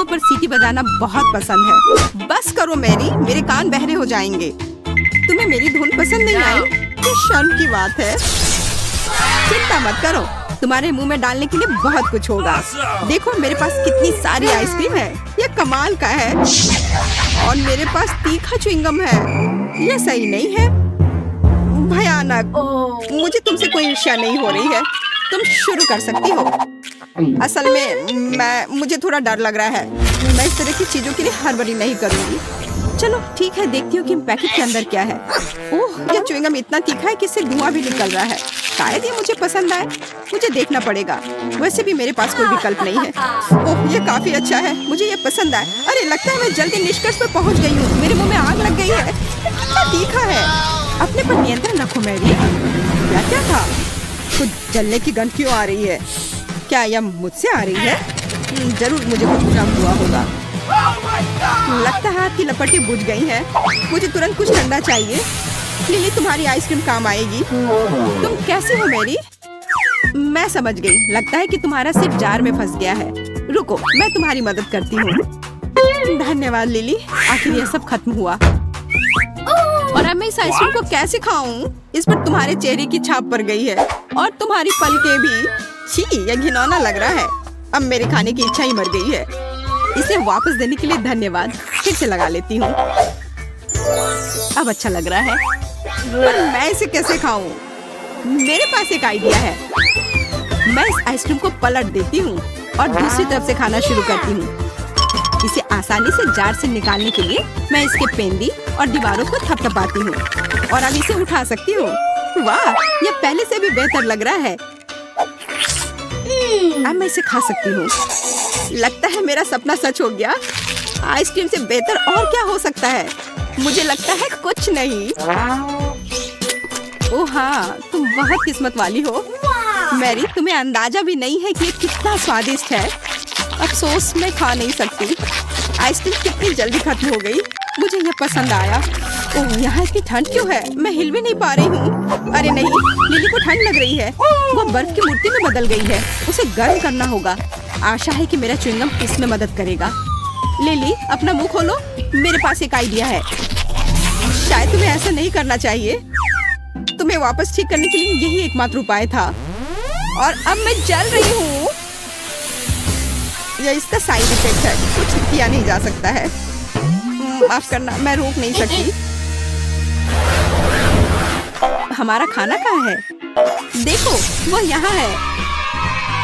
पर सीटी बजाना बहुत पसंद है। बस करो मैरी, मेरे कान बहरे हो जाएंगे। तुम्हें मेरी धुन पसंद नहीं आई? ये शर्म की बात है। चिंता मत करो, तुम्हारे मुंह में डालने के लिए बहुत कुछ होगा। देखो मेरे पास कितनी सारी आइसक्रीम है, ये कमाल का है। और मेरे पास तीखा च्युइंगम है, ये सही नहीं है, भयानक। मुझे तुमसे कोई ईर्ष्या नहीं हो रही है, तुम शुरू कर सकती हो। असल में मुझे थोड़ा डर लग रहा है। मैं इस तरह की चीजों के लिए हड़बड़ी नहीं करूंगी। चलो ठीक है, देखती हूँ कि पैकेट के अंदर क्या है। ओह, ये च्युइंगम इतना तीखा है कि इससे धुआं भी निकल रहा है। शायद ये मुझे पसंद आए, मुझे देखना पड़ेगा। वैसे भी मेरे पास कोई विकल्प नहीं है। ओह, ये काफी अच्छा है, मुझे ये पसंद आए। अरे लगता है मैं जल्दी निष्कर्ष पर पहुँच गई हूँ। मेरे मुंह में आग लग गई है, इतना तीखा है। अपने पर नियंत्रण रखो मैरी। क्या था? कुछ जलने की गंध क्यों आ रही है? क्या यह मुझसे आ रही है? जरूर मुझे कुछ भ्रम हुआ होगा। लगता है आपकी लपटें बुझ गई हैं। मुझे तुरंत कुछ ठंडा चाहिए। लिली, तुम्हारी आइसक्रीम काम आएगी। तुम कैसे हो मैरी? मैं समझ गई, लगता है कि तुम्हारा सिर जार में फंस गया है। रुको, मैं तुम्हारी मदद करती हूँ। धन्यवाद लिली, आखिर यह सब खत्म हुआ। और अब मैं इस आइसक्रीम को कैसे खाऊं? इस पर तुम्हारे चेहरे की छाप पड़ गई है और तुम्हारी पलकें भी। छी, यह घिनौना लग रहा है। अब मेरे खाने की इच्छा ही मर गई है। इसे वापस देने के लिए धन्यवाद। फिर से लगा लेती हूँ। अब अच्छा लग रहा है, पर मैं इसे कैसे खाऊं? मेरे पास एक आइडिया है। मैं इस आइसक्रीम को पलट देती हूँ और दूसरी तरफ से खाना शुरू करती हूँ। इसे आसानी से जार से निकालने के लिए मैं इसके पेंदी और दीवारों को थपथपाती हूँ और अब इसे उठा सकती हूँ। वाह, यह पहले से भी बेहतर लग रहा है। अब मैं इसे खा सकती हूँ। लगता है मेरा सपना सच हो गया। आइसक्रीम से बेहतर और क्या हो सकता है? मुझे लगता है कुछ नहीं। ओह हाँ, तुम बहुत किस्मत वाली हो मैरी। तुम्हें अंदाजा भी नहीं है कि ये कितना स्वादिष्ट है। अफसोस मैं खा नहीं सकती। आइसक्रीम कितनी जल्दी खत्म हो गई। मुझे ये पसंद आया। ओह, यहाँ इतनी ठंड क्यों है? मैं हिल भी नहीं पा रही हूँ। अरे नहीं, लिली को ठंड लग रही है। वो बर्फ की मूर्ति में बदल गई है। उसे गर्म करना होगा। आशा है कि मेरा च्युइंगम इसमें मदद करेगा। लिली, अपना मुंह खोलो, मेरे पास एक आइडिया है। शायद तुम्हें ऐसा नहीं करना चाहिए। तुम्हें वापस ठीक करने के लिए यही एकमात्र उपाय था। और अब मैं जल रही हूँ। यह इसका साइड इफेक्ट है, कुछ किया नहीं जा सकता है। माफ करना, मैं रोक नहीं सकती। हमारा खाना कहाँ है? देखो, वो यहाँ है।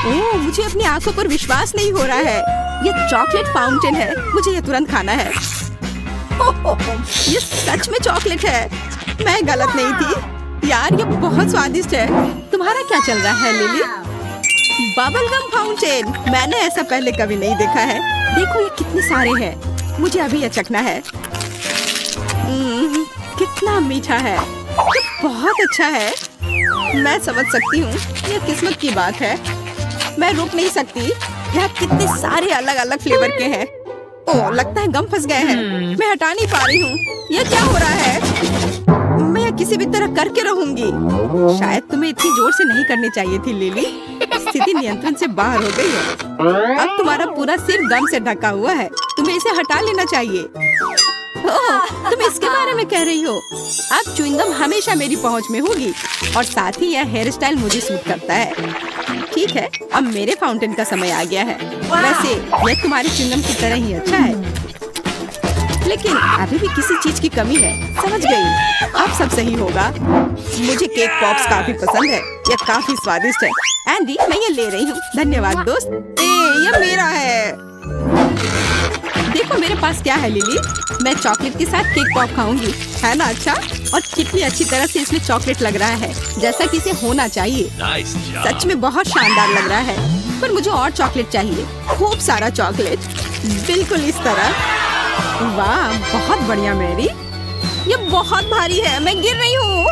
ओह, मुझे अपनी आंखों पर विश्वास नहीं हो रहा है। ये चॉकलेट फाउंटेन है। मुझे ये तुरंत खाना है। ये सच में चॉकलेट है, मैं गलत नहीं थी। यार, ये बहुत स्वादिष्ट है। तुम्हारा क्या चल रहा है लिली? बबल गम फाउंटेन, मैंने ऐसा पहले कभी नहीं देखा है। देखो ये कितने सारे हैं। मुझे अभी ये चखना है। कितना मीठा है। ये बहुत अच्छा है। मैं समझ सकती हूँ, ये किस्मत की बात है। मैं रुक नहीं सकती। यहाँ कितने सारे अलग अलग फ्लेवर के हैं। ओह, लगता है गम फंस गए हैं। मैं हटा नहीं पा रही हूँ। ये क्या हो रहा है? मैं यह किसी भी तरह करके रहूंगी। शायद तुम्हें इतनी जोर से नहीं करनी चाहिए थी लिली। स्थिति नियंत्रण से बाहर हो गई है। अब तुम्हारा पूरा सिर गम से ढका हुआ है। तुम्हें इसे हटा लेना चाहिए। ओह, तुम इसके बारे में कह रही हो? अब च्युइंगम हमेशा मेरी पहुंच में होगी और साथ ही यह हेयर स्टाइल मुझे सूट करता है। ठीक है, अब मेरे फाउंटेन का समय आ गया है। वैसे यह तुम्हारे च्युइंगम की तरह ही अच्छा है, लेकिन अभी भी किसी चीज की कमी है। समझ गई, अब सब सही होगा। मुझे केक पॉप्स काफी पसंद है। यह काफी स्वादिष्ट है। एंडी, मैं ये ले रही हूँ। धन्यवाद दोस्त। ये मेरा है। देखो मेरे पास क्या है लिली। मैं चॉकलेट के साथ केक पॉप खाऊंगी, है ना? अच्छा, और कितनी अच्छी तरह से इसमें चॉकलेट लग रहा है, जैसा कि इसे होना चाहिए। सच में बहुत शानदार लग रहा है। पर मुझे और चॉकलेट चाहिए, खूब सारा चॉकलेट, बिल्कुल इस तरह। वाह, बहुत बढ़िया मैरी। ये बहुत भारी है, मैं गिर रही हूँ।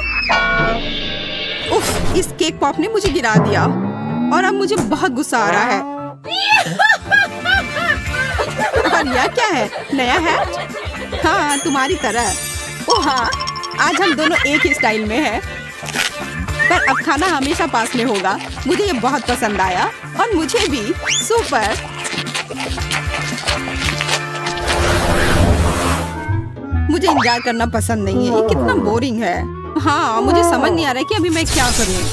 उफ, इस केक पॉप ने मुझे गिरा दिया और अब मुझे बहुत गुस्सा आ रहा है। और यह क्या है? नया है? हाँ, तुम्हारी तरह। ओह हाँ, आज हम दोनों एक ही स्टाइल में हैं। पर अब खाना हमेशा पास में होगा। मुझे ये बहुत पसंद आया और मुझे भी। सुपर। मुझे इंतजार करना पसंद नहीं है, ये कितना बोरिंग है। हाँ, मुझे समझ नहीं आ रहा है कि अभी मैं क्या करूँ।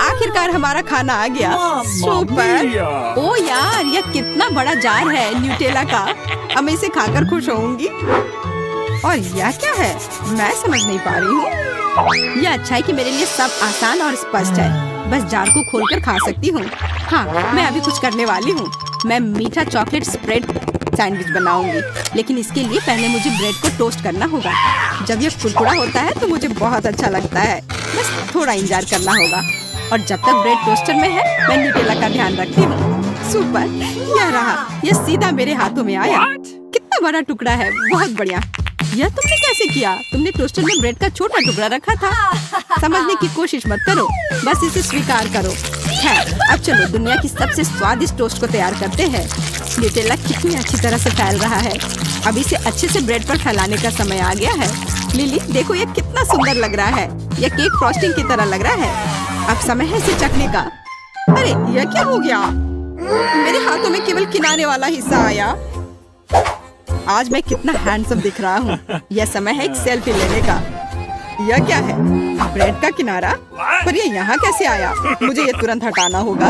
आखिरकार हमारा खाना आ गया। सुपर। ओ यार, यह कितना बड़ा जार है न्यूटेला का। अब मैं इसे खाकर खुश होऊंगी। और यह क्या है, मैं समझ नहीं पा रही हूँ। यह अच्छा है कि मेरे लिए सब आसान और स्पष्ट है। बस जार को खोलकर खा सकती हूँ। हाँ, मैं अभी कुछ करने वाली हूँ। मैं मीठा चॉकलेट स्प्रेड सैंडविच बनाऊंगी, लेकिन इसके लिए पहले मुझे ब्रेड को टोस्ट करना होगा। जब यह कुरकुरा होता है तो मुझे बहुत अच्छा लगता है। बस थोड़ा इंतजार करना होगा। और जब तक ब्रेड टोस्टर में है, मैं न्यूटेला का ध्यान रखती हूँ। सुपर, यह रहा। यह सीधा मेरे हाथों में आया। कितना बड़ा टुकड़ा है, बहुत बढ़िया। यह तुमने कैसे किया? तुमने टोस्टर में ब्रेड का छोटा टुकड़ा रखा था। समझने की कोशिश मत करो, बस इसे स्वीकार करो। है, अब चलो दुनिया की सबसे स्वादिष्ट टोस्ट को तैयार करते हैं। न्यूटेला कितनी अच्छी तरह से फैल रहा है। अब इसे अच्छे से ब्रेड पर फैलाने का समय आ गया है। लिली, देखो ये कितना सुंदर लग रहा है। यह केक फ्रॉस्टिंग की तरह लग रहा है। अब समय है इसे चखने का। अरे यह क्या हो गया? मेरे हाथों में केवल किनारे वाला हिस्सा आया। आज मैं कितना हैंडसम दिख रहा हूँ। यह समय है एक सेल्फी लेने का। यह क्या है? ब्रेड का किनारा? पर यह यहाँ कैसे आया? मुझे यह तुरंत हटाना होगा।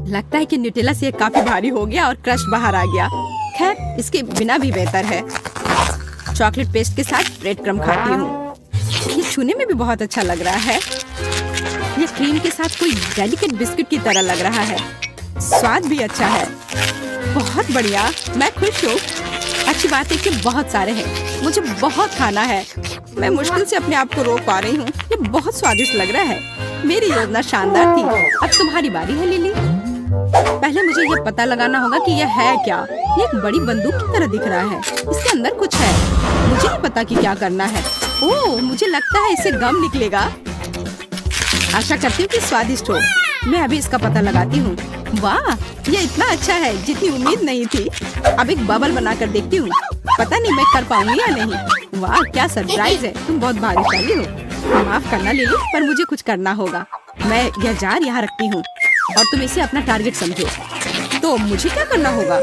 लगता है कि न्यूटेला से काफी भारी हो गया और क्रश बाहर आ गया। खैर, इसके बिना भी बेहतर है। चॉकलेट पेस्ट के साथ ब्रेड क्रम्ब खाती हूँ। ये छूने में भी बहुत अच्छा लग रहा है। ये क्रीम के साथ कोई डेलिकेट बिस्किट की तरह लग रहा है। स्वाद भी अच्छा है। बहुत बढ़िया, मैं खुश हूँ। अच्छी बात है कि बहुत सारे हैं। मुझे बहुत खाना है। मैं मुश्किल से अपने आप को रोक पा रही हूँ। ये बहुत स्वादिष्ट लग रहा है। मेरी योजना शानदार थी। अब तुम्हारी बारी है लिली। पहले मुझे ये पता लगाना होगा कि यह है क्या। ये एक बड़ी बंदूक की तरह दिख रहा है। इसके अंदर कुछ है। मुझे नहीं पता कि क्या करना है। ओह, मुझे लगता है इससे गम निकलेगा। आशा करती हूँ कि स्वादिष्ट हो। मैं अभी इसका पता लगाती हूँ। वाह, ये इतना अच्छा है जितनी उम्मीद नहीं थी। अब एक बबल बनाकर देखती हूँ। पता नहीं मैं कर पाऊंगी या नहीं। वाह, क्या सरप्राइज है। तुम बहुत भाग्यशाली हो। माफ करना लिली, पर मुझे कुछ करना होगा। मैं यह जार यहाँ रखती हूँ और तुम इसे अपना टारगेट समझो। तो मुझे क्या करना होगा?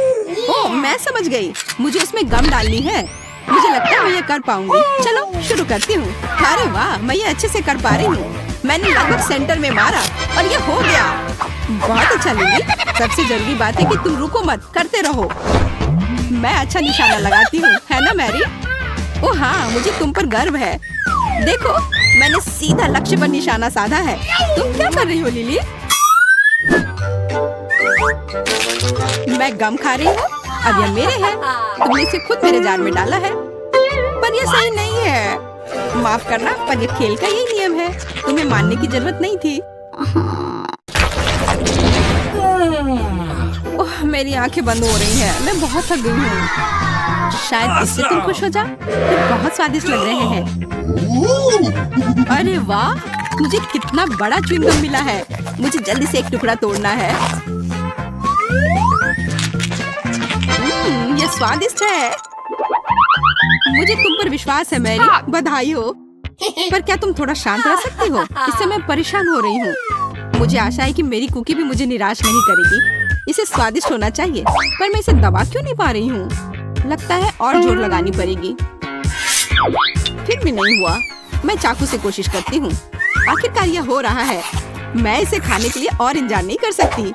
ओह, मैं समझ गई। मुझे उसमें गम डालनी है। मुझे लगता है मैं ये कर पाऊंगी। चलो शुरू करती हूँ। अरे वाह, मैं ये अच्छे से कर पा रही हूँ। मैंने लगभग सेंटर में मारा और ये हो गया। बहुत अच्छा लिली। सबसे जरूरी बात है कि तुम रुको मत, करते रहो। मैं अच्छा निशाना लगाती हूँ, है ना मैरी? ओह हाँ, मुझे तुम पर गर्व है। देखो, मैंने सीधा लक्ष्य पर निशाना साधा है। तुम क्या कर रही हो लिली? मैं गम खा रही हूँ। अब यह मेरे हैं। तुमने इसे खुद मेरे जार में डाला है। पर यह सही नहीं है। माफ करना, पर यह खेल का यही नियम है। तुम्हें मानने की जरूरत नहीं थी। ओह, मेरी आंखें बंद हो रही हैं। मैं बहुत थक गई हूँ। शायद इससे तुम खुश हो जाओ। ये बहुत स्वादिष्ट लग रहे हैं। अरे वाह, मुझे कितना बड़ा च्युइंगम मिला है। मुझे जल्दी से एक टुकड़ा तोड़ना है। ये स्वादिष्ट है। मुझे तुम पर विश्वास है मैरी। बधाई हो। पर क्या तुम थोड़ा शांत रह सकती हो? इससे मैं परेशान हो रही हूँ। मुझे आशा है कि मेरी कुकी भी मुझे निराश नहीं करेगी। इसे स्वादिष्ट होना चाहिए, पर मैं इसे दबा क्यों नहीं पा रही हूँ? लगता है और जोर लगानी पड़ेगी। फिर भी नहीं हुआ। मैं चाकू से कोशिश करती हूँ। आखिरकार यह हो रहा है। मैं इसे खाने के लिए और इंतजार नहीं कर सकती।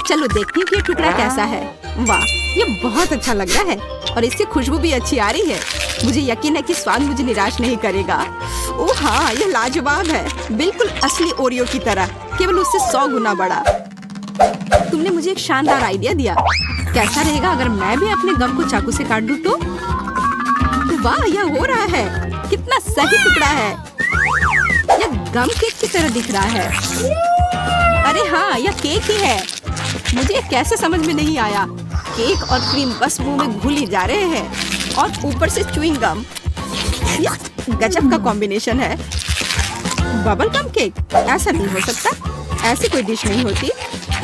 चलो देखती हूँ कि ये टुकड़ा कैसा है। वाह, ये बहुत अच्छा लग रहा है और इससे खुशबू भी अच्छी आ रही है। मुझे यकीन है कि स्वाद मुझे निराश नहीं करेगा। ओह हाँ, यह लाजवाब है। बिल्कुल असली ओरियो की तरह, केवल उससे 100 गुना बड़ा। तुमने मुझे एक शानदार आइडिया दिया। कैसा रहेगा अगर मैं भी अपने गम को चाकू से काट दूं तो? वाह, यह हो रहा है। कितना सही टुकड़ा है। यह गम केक की तरह दिख रहा है। अरे हाँ, यह केक ही है। मुझे कैसे समझ में नहीं आया। केक और क्रीम बस मुंह में घुल ही जा रहे हैं और ऊपर से च्युइंग गम। यह गजब का कॉम्बिनेशन है। बबल गम केक, ऐसा नहीं हो सकता। ऐसी कोई डिश नहीं होती।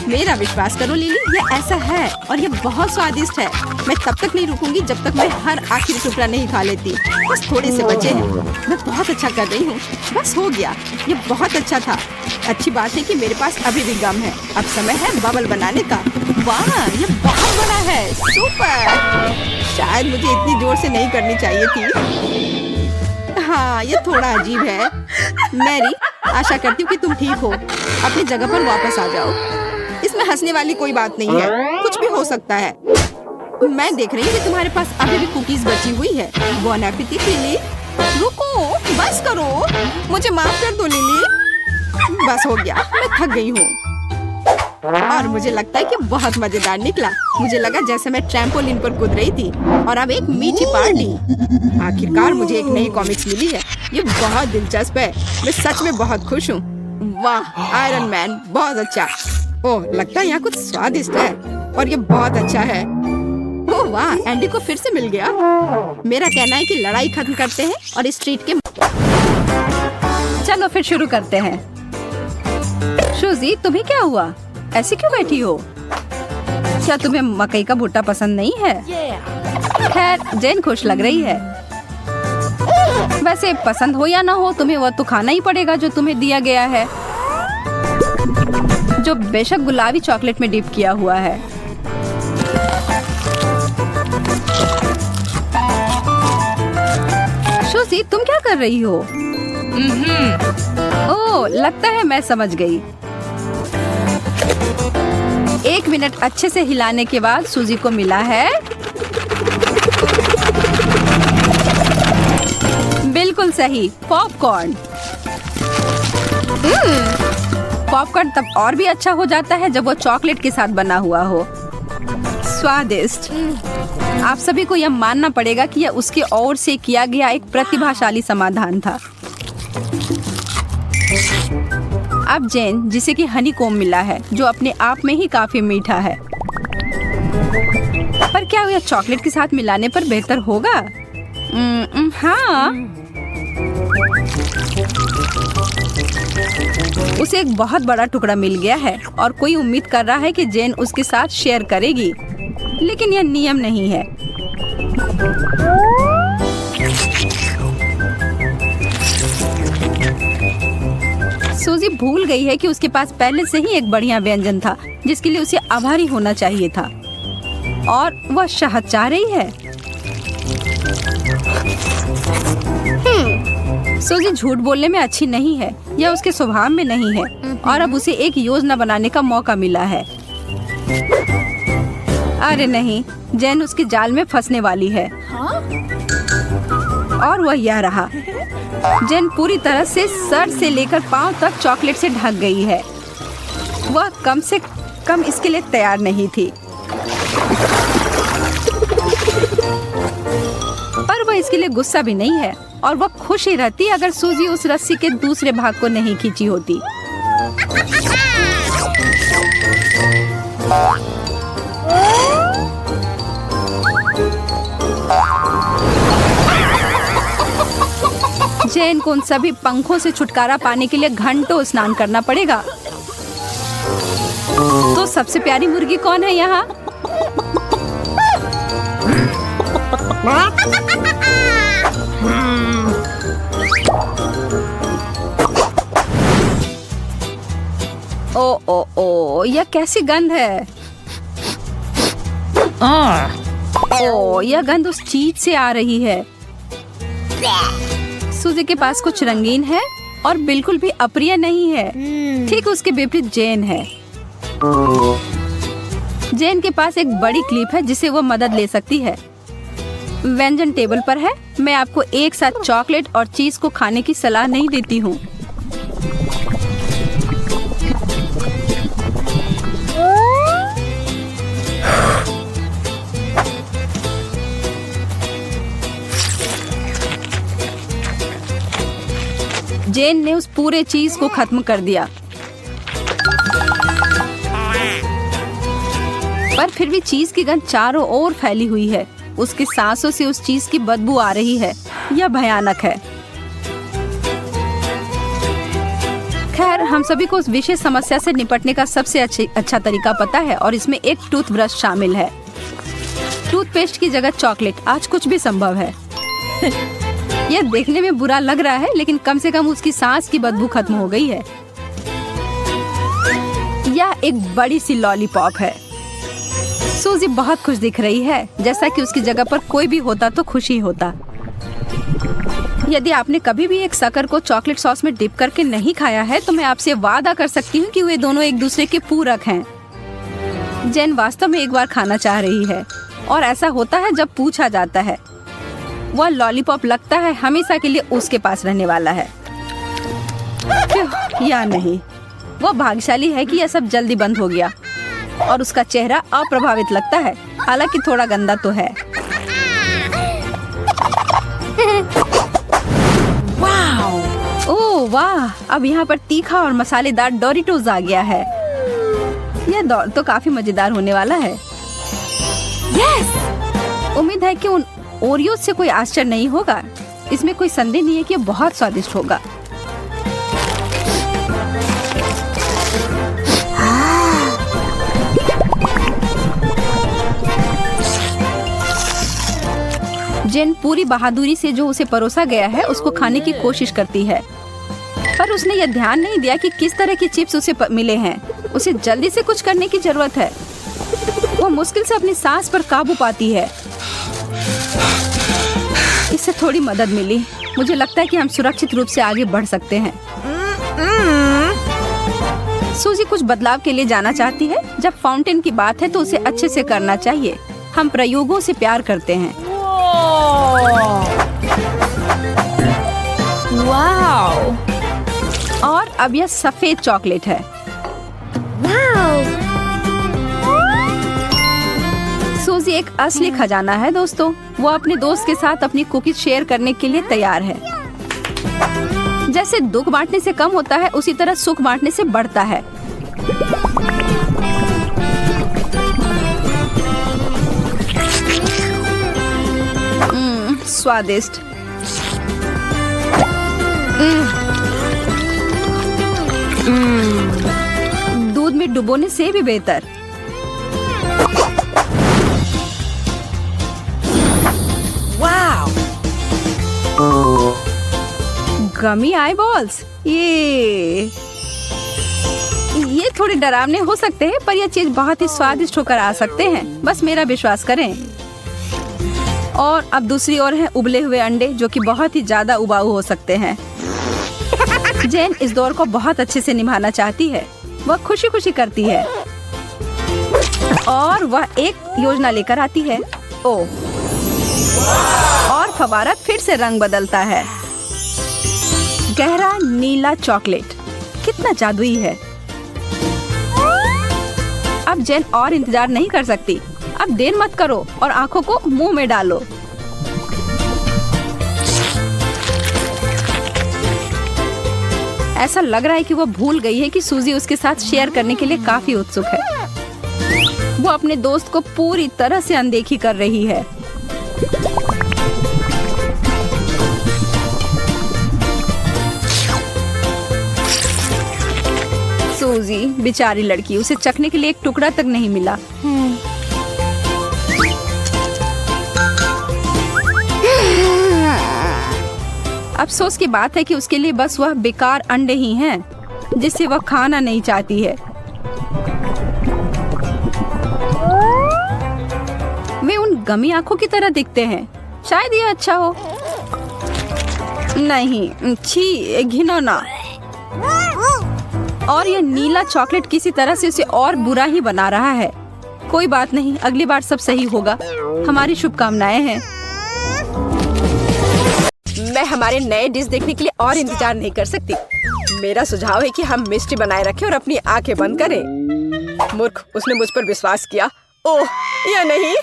मेरा विश्वास करो लिली, ये ऐसा है और ये बहुत स्वादिष्ट है। मैं तब तक नहीं रुकूंगी जब तक मैं हर आखिरी टुकड़ा नहीं खा लेती। बस थोड़े से बचे हैं। मैं बहुत अच्छा कर रही हूँ। बस हो गया, ये बहुत अच्छा था। अच्छी बात है कि मेरे पास अभी भी गम है। अब समय है बबल बनाने का। वाह, ये बहुत बड़ा है। सुपर। शायद मुझे इतनी जोर से नहीं करनी चाहिए थी। हाँ, ये थोड़ा अजीब है। मैरी, आशा करती हूँ कि तुम ठीक हो। अपनी जगह पर वापस आ जाओ। इसमें हंसने वाली कोई बात नहीं है। कुछ भी हो सकता है। मैं देख रही हूँ कि तुम्हारे पास अभी भी कुकीज बची हुई है। बॉन एपेटिट लिली। रुको, बस करो। मुझे माफ कर दो लिली। बस हो गया, मैं थक गई हूँ। और मुझे लगता है कि बहुत मजेदार निकला। मुझे लगा जैसे मैं ट्रैम्पोलिन पर कूद रही थी। और अब एक मीठी पार्टी। आखिरकार मुझे एक नई कॉमिक्स मिली है। ये बहुत दिलचस्प है। मैं सच में बहुत खुश हूँ। वाह, आयरन मैन, बहुत अच्छा। ओह, लगता है यहाँ कुछ स्वादिष्ट है और ये बहुत अच्छा है। ओह वाह, एंडी को फिर से मिल गया। मेरा कहना है कि लड़ाई खत्म करते हैं और इस स्ट्रीट के। चलो फिर शुरू करते हैं। शुजी, तुम्हें क्या हुआ? ऐसे क्यों बैठी हो? क्या तुम्हें मकई का भुट्टा पसंद नहीं है? खैर, जेन खुश लग रही है। वैसे पसंद हो या ना हो, तुम्हें वह तो खाना ही पड़ेगा जो तुम्हें दिया गया है, जो बेशक गुलाबी चॉकलेट में डिप किया हुआ है। शुजी, तुम क्या कर रही हो? ओह, लगता है मैं समझ गई। 1 मिनट अच्छे से हिलाने के बाद सूजी को मिला है बिल्कुल सही, पॉपकॉर्न। पॉपकॉर्न तब और भी अच्छा हो जाता है जब वो चॉकलेट के साथ बना हुआ हो। स्वादिष्ट। आप सभी को यह मानना पड़ेगा कि यह उसकी ओर से किया गया एक प्रतिभाशाली समाधान था। अब जेन, जिसे कि हनी कोम मिला है, जो अपने आप में ही काफी मीठा है, पर क्या यह चॉकलेट के साथ मिलाने पर बेहतर होगा? हाँ। उसे एक बहुत बड़ा टुकड़ा मिल गया है और कोई उम्मीद कर रहा है कि जेन उसके साथ शेयर करेगी, लेकिन यह नियम नहीं है। सूजी भूल गई है कि उसके पास पहले से ही एक बढ़िया व्यंजन था जिसके लिए उसे आभारी होना चाहिए था, और वह शहद चाह रही है। सूजी झूठ बोलने में अच्छी नहीं है, यह उसके स्वभाव में नहीं है, और अब उसे एक योजना बनाने का मौका मिला है। अरे नहीं, जेन उसके जाल में फंसने वाली है। और वह यह रहा। जेन पूरी तरह से सर से लेकर पांव तक चॉकलेट से ढक गई है। वह कम से कम इसके लिए तैयार नहीं थी, पर वह इसके लिए गुस्सा भी नहीं है, और वह खुश ही रहती अगर सूजी उस रस्सी के दूसरे भाग को नहीं खींची होती। जेन को उन सभी पंखों से छुटकारा पाने के लिए घंटों स्नान करना पड़ेगा। तो सबसे प्यारी मुर्गी कौन है यहाँ? ओ ओ ओ, यह कैसी गंध है? ओ, यह गंध उस चीज से आ रही है। सूजी के पास कुछ रंगीन है और बिल्कुल भी अप्रिय नहीं है। ठीक उसके विपरीत जेन है। जेन के पास एक बड़ी क्लिप है जिसे वो मदद ले सकती है। व्यंजन टेबल पर है। मैं आपको एक साथ चॉकलेट और चीज को खाने की सलाह नहीं देती हूँ। जेन ने उस पूरे चीज को खत्म कर दिया, पर फिर भी चीज की गंध चारों ओर फैली हुई है। उसकी सांसों से उस चीज की बदबू आ रही है। यह भयानक है। खैर, हम सभी को उस विशेष समस्या से निपटने का सबसे अच्छा तरीका पता है और इसमें एक टूथब्रश शामिल है। टूथपेस्ट की जगह चॉकलेट, आज कुछ भी संभव है। यह देखने में बुरा लग रहा है, लेकिन कम से कम उसकी सांस की बदबू खत्म हो गई है। यह एक बड़ी सी लॉलीपॉप है। सूजी बहुत खुश दिख रही है, जैसा कि उसकी जगह पर कोई भी होता तो खुशी होता। यदि आपने कभी भी एक शक्कर को चॉकलेट सॉस में डिप करके नहीं खाया है, तो मैं आपसे वादा कर सकती हूँ कि वे दोनों एक दूसरे के पूरक हैं। जेन वास्तव में एक बार खाना चाह रही है, और ऐसा होता है जब पूछा जाता है। वह लॉलीपॉप लगता है हमेशा के लिए उसके पास रहने वाला है। या नहीं, वो भाग्यशाली है कि यह सब जल्दी बंद हो गया और उसका चेहरा अप्रभावित लगता है, हालांकि थोड़ा गंदा तो है। ओह वाह, अब यहाँ पर तीखा और मसालेदार डोरिटोज आ गया है। यह दौर तो काफी मजेदार होने वाला है। उम्मीद है कि उन ओरियो से कोई आश्चर्य नहीं होगा। इसमें कोई संदेह नहीं है कि यह बहुत स्वादिष्ट होगा। जेन पूरी बहादुरी से जो उसे परोसा गया है उसको खाने की कोशिश करती है, पर उसने यह ध्यान नहीं दिया कि किस तरह की चिप्स उसे मिले हैं। उसे जल्दी से कुछ करने की जरूरत है। वो मुश्किल से अपनी सांस पर काबू पाती है। इससे थोड़ी मदद मिली। मुझे लगता है कि हम सुरक्षित रूप से आगे बढ़ सकते हैं। सूजी कुछ बदलाव के लिए जाना चाहती है। जब फाउंटेन की बात है तो उसे अच्छे से करना चाहिए। हम प्रयोगों से प्यार करते हैं। वाओ! और अब यह सफेद चॉकलेट है। सूजी एक असली खजाना है दोस्तों। वो अपने दोस्त के साथ अपनी कुकीज शेयर करने के लिए तैयार है। जैसे दुख बांटने से कम होता है, उसी तरह सुख बांटने से बढ़ता है। स्वादिष्ट। दूध में डुबोने से भी बेहतर। गमी आई बॉल्स, ये थोड़े डरावने हो सकते हैं, पर यह चीज बहुत ही स्वादिष्ट होकर आ सकते हैं। बस मेरा विश्वास करें। और अब दूसरी ओर है उबले हुए अंडे, जो कि बहुत ही ज्यादा उबाऊ हो सकते हैं। जेन इस दौर को बहुत अच्छे से निभाना चाहती है। वह खुशी खुशी करती है और वह एक योजना लेकर आती है। ओह, और फवारा फिर से रंग बदलता है। गहरा नीला चॉकलेट कितना जादुई है। अब जेन और इंतजार नहीं कर सकती। अब देर मत करो और आंखों को मुंह में डालो। ऐसा लग रहा है कि वो भूल गई है कि सूजी उसके साथ शेयर करने के लिए काफी उत्सुक है। वो अपने दोस्त को पूरी तरह से अनदेखी कर रही है। सूजी बेचारी लड़की, उसे चखने के लिए एक टुकड़ा तक नहीं मिला। अफसोस की बात है कि उसके लिए बस वह बेकार अंडे ही हैं, जिसे वह खाना नहीं चाहती है। वे उन गमी आंखों की तरह दिखते हैं। शायद ये अच्छा हो। नहीं, छी, घिनौना। और यह नीला चॉकलेट किसी तरह से उसे और बुरा ही बना रहा है। कोई बात नहीं, अगली बार सब सही होगा। हमारी शुभकामनाएं हैं। मैं हमारे नए डिश देखने के लिए और इंतजार नहीं कर सकती। मेरा सुझाव है कि हम मिष्टी बनाए रखें और अपनी आंखें बंद करें। मूर्ख, उसने मुझ पर विश्वास किया। ओह, या नहीं।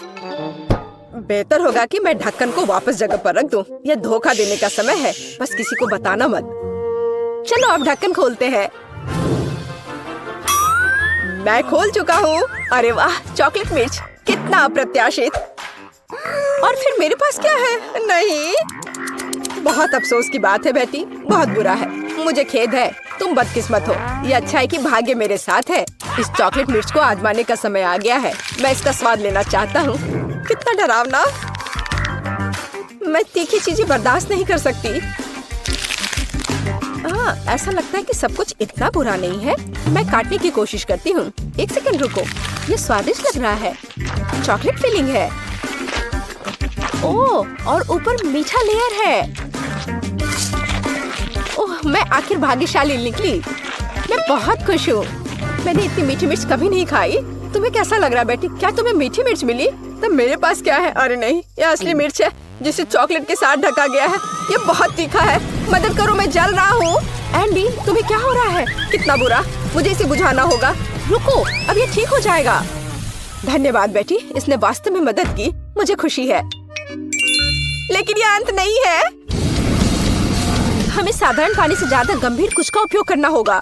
बेहतर होगा कि मैं ढक्कन को वापस जगह पर रख दूं। यह धोखा देने का समय है। बस किसी को बताना मत। चलो अब ढक्कन खोलते हैं। मैं खोल चुका हूँ। अरे वाह, चॉकलेट मिर्च, कितना अप्रत्याशित। और फिर मेरे पास क्या है? नहीं, बहुत अफसोस की बात है बेटी, बहुत बुरा है। मुझे खेद है। तुम बदकिस्मत हो। ये अच्छा है कि भाग्य मेरे साथ है। इस चॉकलेट मिर्च को आजमाने का समय आ गया है। मैं इसका स्वाद लेना चाहता हूँ। कितना डरावना। मैं तीखी चीजें बर्दाश्त नहीं कर सकती। हाँ, ऐसा लगता है कि सब कुछ इतना बुरा नहीं है। मैं काटने की कोशिश करती हूँ। एक सेकंड रुको, ये स्वादिष्ट लग रहा है। चॉकलेट फिलिंग है। ओह, और ऊपर मीठा लेयर है। ओह, मैं आखिर भाग्यशाली निकली। मैं बहुत खुश हूँ। मैंने इतनी मीठी मिर्च कभी नहीं खाई। तुम्हें कैसा लग रहा है बेटी? क्या तुम्हें मीठी मिर्च मिली? तब मेरे पास क्या है? अरे नहीं, ये असली मिर्च है जिसे चॉकलेट के साथ ढका गया है। ये बहुत तीखा है। मदद करो, मैं जल रहा हूँ। एंडी, तुम्हें क्या हो रहा है? कितना बुरा। मुझे इसे बुझाना होगा। रुको, अब ये ठीक हो जाएगा। धन्यवाद बेटी, इसने वास्तव में मदद की। मुझे खुशी है। लेकिन ये अंत नहीं है। हमें साधारण पानी से ज्यादा गंभीर कुछ का उपयोग करना होगा।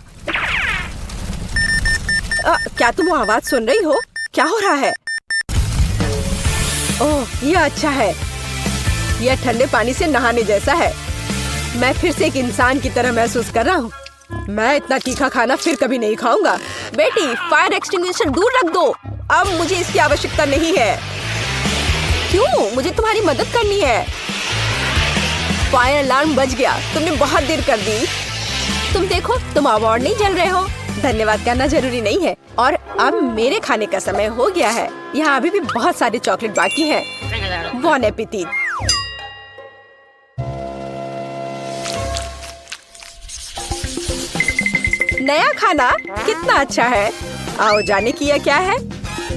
क्या तुम वो आवाज सुन रही हो? क्या हो रहा है? ओह, ये अच्छा है। यह ठंडे पानी से नहाने जैसा है। मैं फिर से एक इंसान की तरह महसूस कर रहा हूँ। मैं इतना तीखा खाना फिर कभी नहीं खाऊंगा। बेटी, फायर एक्सटिंग्विशर दूर रख दो। अब मुझे इसकी आवश्यकता नहीं है। क्यों? मुझे तुम्हारी मदद करनी है। फायर अलार्म बज गया। तुमने बहुत देर कर दी। तुम देखो, तुम अवार्ड नहीं जल रहे हो। धन्यवाद करना जरूरी नहीं है। और अब मेरे खाने का समय हो गया है। यहाँ अभी भी बहुत सारे चॉकलेट बाकी हैं। बॉन एपेटिट। नया खाना कितना अच्छा है। आओ जाने की यह क्या है?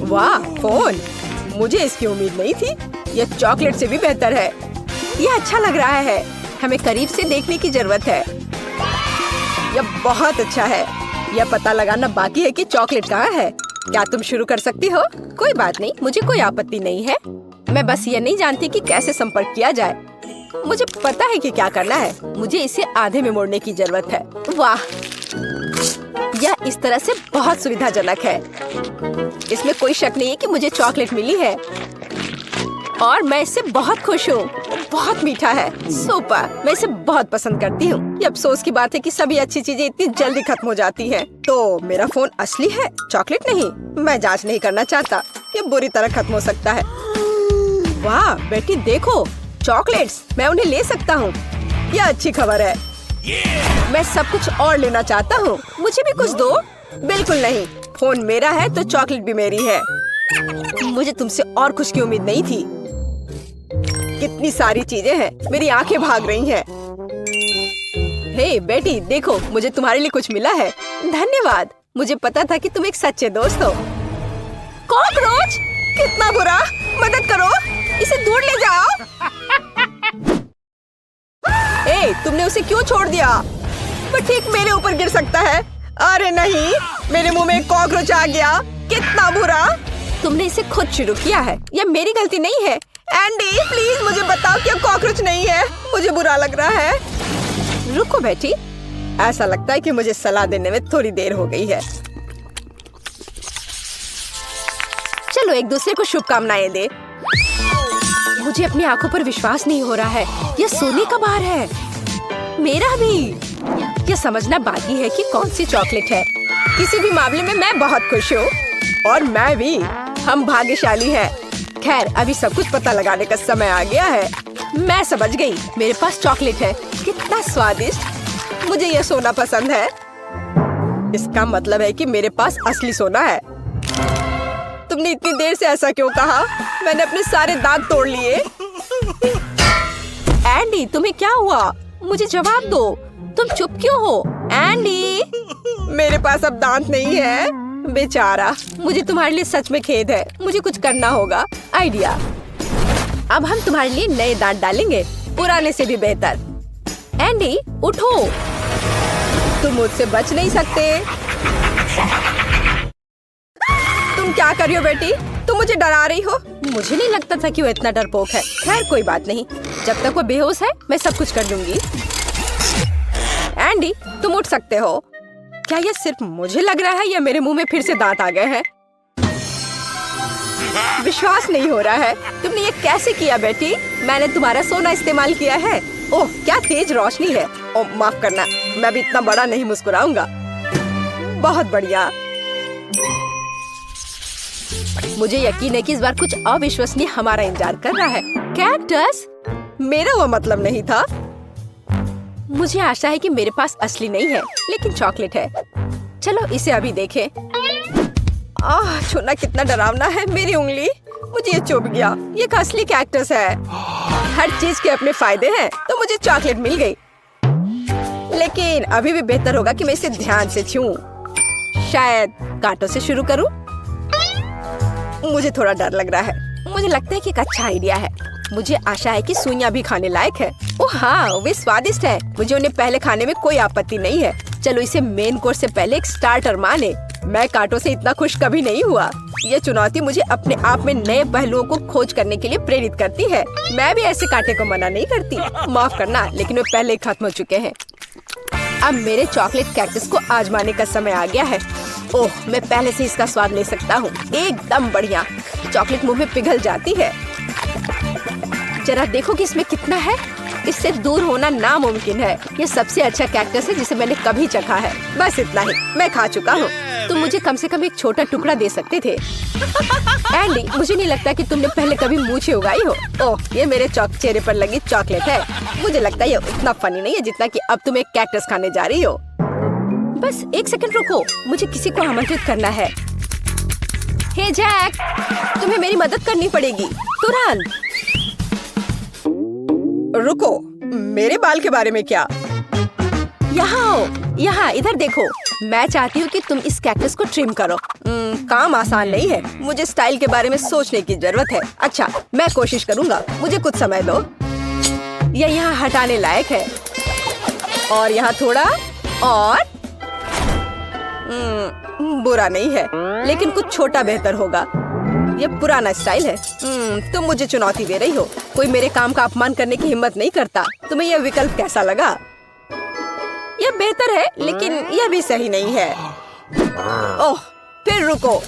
वाह, फोन। मुझे इसकी उम्मीद नहीं थी। यह चॉकलेट से भी बेहतर है। यह अच्छा लग रहा है। हमें करीब से देखने की जरूरत है। यह बहुत अच्छा है। यह पता लगाना बाकी है कि चॉकलेट कहाँ है। क्या तुम शुरू कर सकती हो? कोई बात नहीं, मुझे कोई आपत्ति नहीं है। मैं बस ये नहीं जानती कि कैसे संपर्क किया जाए। मुझे पता है कि क्या करना है। मुझे इसे आधे में मोड़ने की जरूरत है। वाह, यह इस तरह से बहुत सुविधाजनक है। इसमें कोई शक नहीं है कि मुझे चॉकलेट मिली है और मैं इससे बहुत खुश हूँ। बहुत मीठा है। सुपर, मैं इसे बहुत पसंद करती हूँ। ये अफसोस की बात है कि सभी अच्छी चीजें इतनी जल्दी खत्म हो जाती हैं। तो मेरा फोन असली है, चॉकलेट नहीं। मैं जांच नहीं करना चाहता। ये बुरी तरह खत्म हो सकता है। वाह बेटी, देखो चॉकलेट्स। मैं उन्हें ले सकता हूँ। यह अच्छी खबर है। मैं सब कुछ और लेना चाहता हूँ। मुझे भी कुछ दो। बिल्कुल नहीं, फोन मेरा है तो चॉकलेट भी मेरी है। मुझे तुमसे और कुछ की उम्मीद नहीं थी। कितनी सारी चीजें हैं। मेरी आंखें भाग रही हैं। हे बेटी, देखो, मुझे तुम्हारे लिए कुछ मिला है। धन्यवाद। मुझे पता था कि तुम एक सच्चे दोस्त हो। कॉकरोच, कितना बुरा। मदद करो, इसे दूर ले जाओ। ए, तुमने उसे क्यों छोड़ दिया? वो ठीक मेरे ऊपर गिर सकता है। अरे नहीं, मेरे मुंह में एक कॉकरोच आ गया। कितना बुरा। तुमने इसे खुद शुरू किया है। यह मेरी गलती नहीं है। एंडी, प्लीज मुझे बताओ कि यह कॉकरोच नहीं है। मुझे बुरा लग रहा है। रुको बेटी, ऐसा लगता है कि मुझे सलाह देने में थोड़ी देर हो गई है। चलो एक दूसरे को शुभकामनाएं दे। मुझे अपनी आंखों पर विश्वास नहीं हो रहा है। यह सोने का बार है। मेरा भी। यह समझना बाकी है कि कौन सी चॉकलेट है। किसी भी मामले में मैं बहुत खुश हूँ। और मैं भी। हम भाग्यशाली हैं। खैर, अभी सब कुछ पता लगाने का समय आ गया है। मैं समझ गई। मेरे पास चॉकलेट है। कितना स्वादिष्ट। मुझे यह सोना पसंद है। इसका मतलब है कि मेरे पास असली सोना है। तुमने इतनी देर से ऐसा क्यों कहा? मैंने अपने सारे दांत तोड़ लिए। एंडी, तुम्हें क्या हुआ? मुझे जवाब दो। तुम चुप क्यों हो? एंडी, मेरे पास अब दांत नहीं है। बेचारा, मुझे तुम्हारे लिए सच में खेद है। मुझे कुछ करना होगा। आइडिया। अब हम तुम्हारे लिए नए दांत डालेंगे, पुराने से भी बेहतर। एंडी, उठो। तुम मुझसे बच नहीं सकते। तुम क्या कर रही हो बेटी? तुम मुझे डरा रही हो। मुझे नहीं लगता था कि वो इतना डरपोक है। खैर कोई बात नहीं, जब तक वो बेहोश है मैं सब कुछ कर दूंगी। एंडी, तुम उठ सकते हो। क्या ये सिर्फ मुझे लग रहा है या मेरे मुंह में फिर से दांत आ गए हैं? विश्वास नहीं हो रहा है। तुमने ये कैसे किया बेटी? मैंने तुम्हारा सोना इस्तेमाल किया है। ओह क्या तेज रोशनी है। ओह माफ करना, मैं भी इतना बड़ा नहीं मुस्कुराऊंगा। बहुत बढ़िया। मुझे यकीन है कि इस बार कुछ अविश्वसनीय हमारा इंतजार कर रहा है। कैक्टस? मेरा वो मतलब नहीं था। मुझे आशा है कि मेरे पास असली नहीं है, लेकिन चॉकलेट है। चलो इसे अभी देखें। छूना कितना डरावना है। मेरी उंगली, मुझे ये चुभ गया। ये एक असली कैक्टस है। हर चीज के अपने फायदे हैं, तो मुझे चॉकलेट मिल गई। लेकिन अभी भी बेहतर होगा कि मैं इसे ध्यान से छूऊं। शायद कांटों से शुरू करूं। मुझे थोड़ा डर लग रहा है। मुझे लगता है कि एक अच्छा आइडिया है। मुझे आशा है कि सुइयां भी खाने लायक है। ओह हाँ, वे स्वादिष्ट है। मुझे उन्हें पहले खाने में कोई आपत्ति नहीं है। चलो इसे मेन कोर्स से पहले एक स्टार्टर माने। मैं कांटों से इतना खुश कभी नहीं हुआ। ये चुनौती मुझे अपने आप में नए पहलुओं को खोज करने के लिए प्रेरित करती है। मैं भी ऐसे कांटे को मना नहीं करती। माफ करना, लेकिन वे पहले ही खत्म हो चुके हैं। अब मेरे चॉकलेट कैक्टस को आजमाने का समय आ गया है। ओह, मैं पहले से इसका स्वाद ले सकता हूँ। एकदम बढ़िया। चॉकलेट मुंह में पिघल जाती है। जरा देखो कि इसमें कितना है। इससे दूर होना नामुमकिन है। ये सबसे अच्छा कैक्टस है जिसे मैंने कभी चखा है। बस इतना ही, मैं खा चुका हूँ। तुम मुझे कम से कम एक छोटा टुकड़ा दे सकते थे। एंडी, मुझे नहीं लगता कि तुमने पहले कभी मूछें उगाई हो। ओह, ये मेरे चेहरे पर लगी चॉकलेट है। मुझे लगता है ये उतना फनी नहीं है जितना कि अब तुम एक कैक्टस खाने जा रही हो। बस एक सेकंड रुको, मुझे किसी को आमंत्रित करना है। हे जैक, तुम्हें मेरी मदद करनी पड़ेगी तुरंत। रुको, मेरे बाल के बारे में क्या? यहाँ आओ, यहाँ इधर देखो। मैं चाहती हूँ कि तुम इस कैक्टस को ट्रिम करो। काम आसान नहीं है। मुझे स्टाइल के बारे में सोचने की जरूरत है। अच्छा, मैं कोशिश करूँगा। मुझे कुछ समय दो। यह यहाँ हटाने लायक है। और यहाँ थोड़ा और। बुरा नहीं है, लेकिन कुछ छोटा बेहतर होगा। ये पुराना स्टाइल है। तुम मुझे चुनौती दे रही हो। कोई मेरे काम का अपमान करने की हिम्मत नहीं करता। तुम्हें यह विकल्प कैसा लगा? यह बेहतर है, लेकिन यह भी सही नहीं है। ओह, फिर रुको।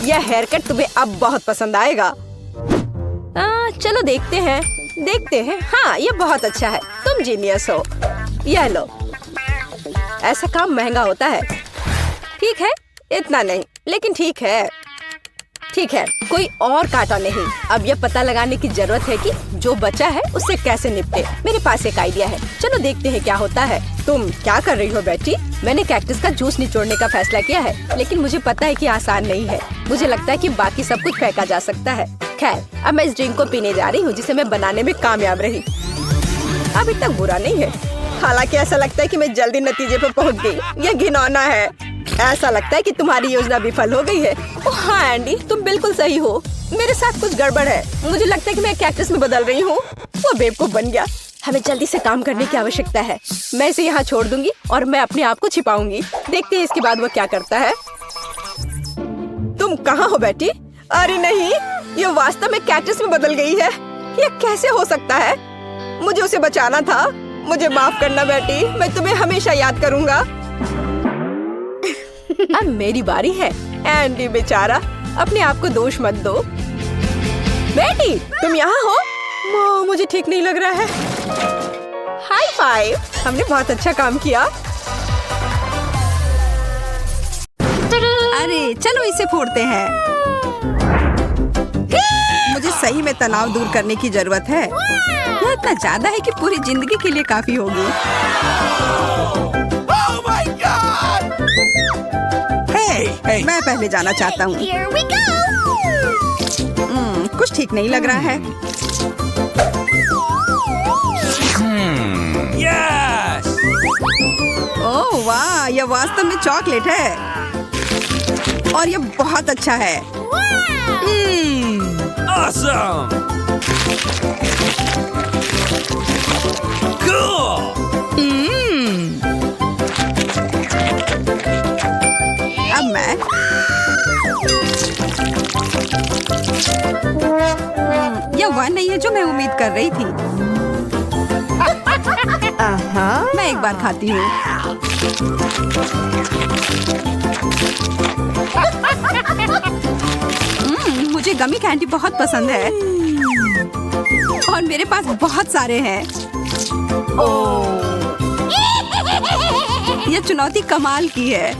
यह हेयर कट तुम्हें अब बहुत पसंद आएगा। चलो देखते हैं। हाँ, ये बहुत अच्छा है। तुम जीनियस हो। यह लो। ऐसा काम महंगा होता है। ठीक है, इतना नहीं, लेकिन ठीक है। कोई और कांटा नहीं। अब यह पता लगाने की जरूरत है कि जो बचा है उससे कैसे निपटे। मेरे पास एक आइडिया है। चलो देखते हैं क्या होता है। तुम क्या कर रही हो बेटी? मैंने कैक्टस का जूस निचोड़ने का फैसला किया है, लेकिन मुझे पता है कि आसान नहीं है। मुझे लगता है कि बाकी सब कुछ फेंका जा सकता है। खैर, अब मैं इस ड्रिंक को पीने जा रही हूँ जिसे मैं बनाने में कामयाब रही। अभी तक बुरा नहीं है। हालांकि ऐसा लगता है कि मैं जल्दी नतीजे पर पहुँच गई। यह घिनौना है। ऐसा लगता है कि तुम्हारी योजना विफल हो गई है। ओह हाँ एंडी, तुम बिल्कुल सही हो। मेरे साथ कुछ गड़बड़ है। मुझे लगता है कि मैं कैक्टस में बदल रही हूँ। वो बेवकूफ बन गया। हमें जल्दी से काम करने की आवश्यकता है। मैं इसे यहाँ छोड़ दूंगी और मैं अपने आप को छिपाऊंगी। देखते हैं इसके बाद वो क्या करता है। तुम कहाँ हो बेटी? अरे नहीं, ये वास्तव में कैक्टस में बदल गई है। ये कैसे हो सकता है? मुझे उसे बचाना था। मुझे माफ करना बेटी, मैं तुम्हें हमेशा याद करूंगा। अब मेरी बारी है। एंडी बेचारा, अपने आप को दोष मत दो। बेटी, तुम यहाँ हो? मुझे ठीक नहीं लग रहा है। हाई फाइव, हमने बहुत अच्छा काम किया। अरे चलो इसे फोड़ते हैं। मुझे सही में तनाव दूर करने की जरूरत है। यह इतना ज्यादा है कि पूरी जिंदगी के लिए काफी होगी। Hey. मैं पहले जाना चाहता हूँ। कुछ ठीक नहीं लग रहा है। Yes! ओह वाह, यह वास्तव में चॉकलेट है और यह बहुत अच्छा है। Awesome! Cool! अब मैं यह वह नहीं है जो मैं उम्मीद कर रही थी। मैं एक बार खाती हूँ। मुझे गमी कैंडी बहुत पसंद है और मेरे पास बहुत सारे हैं। ये चुनौती कमाल की है।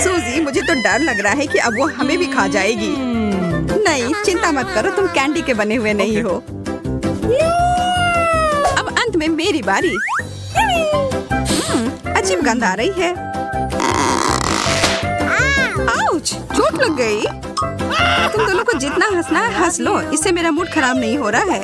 सूजी, मुझे तो डर लग रहा है कि अब वो हमें भी खा जाएगी। नहीं, चिंता मत करो, तुम कैंडी के बने हुए नहीं हो। अब अंत में मेरी बारी। अजीब गंध आ रही है। आउच, चोट लग गई। तुम दोनों को जितना हंसना है हंस लो, इससे मेरा मूड खराब नहीं हो रहा है।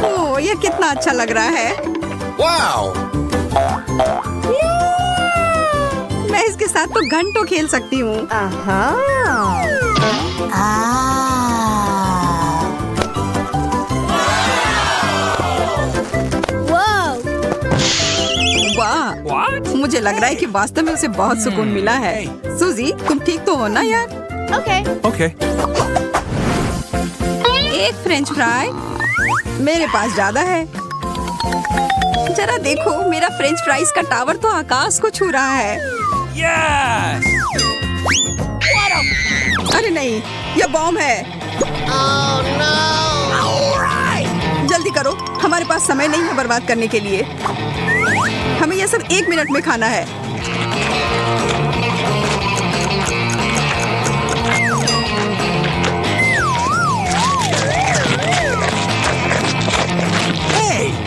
ओह, ये कितना अच्छा लग रहा है। मैं इसके साथ तो घंटों खेल सकती हूँ। वाह, What? मुझे लग रहा है कि वास्तव में उसे बहुत सुकून मिला है। सूजी, तुम ठीक तो हो ना यार? Okay. एक फ्रेंच फ्राई, मेरे पास ज्यादा है। जरा देखो, मेरा फ्रेंच फ्राइज का टावर तो आकाश को छू रहा है। Yes! अरे नहीं, यह बॉम्ब है। जल्दी करो, हमारे पास समय नहीं है बर्बाद करने के लिए। हमें यह सब 1 मिनट में खाना है।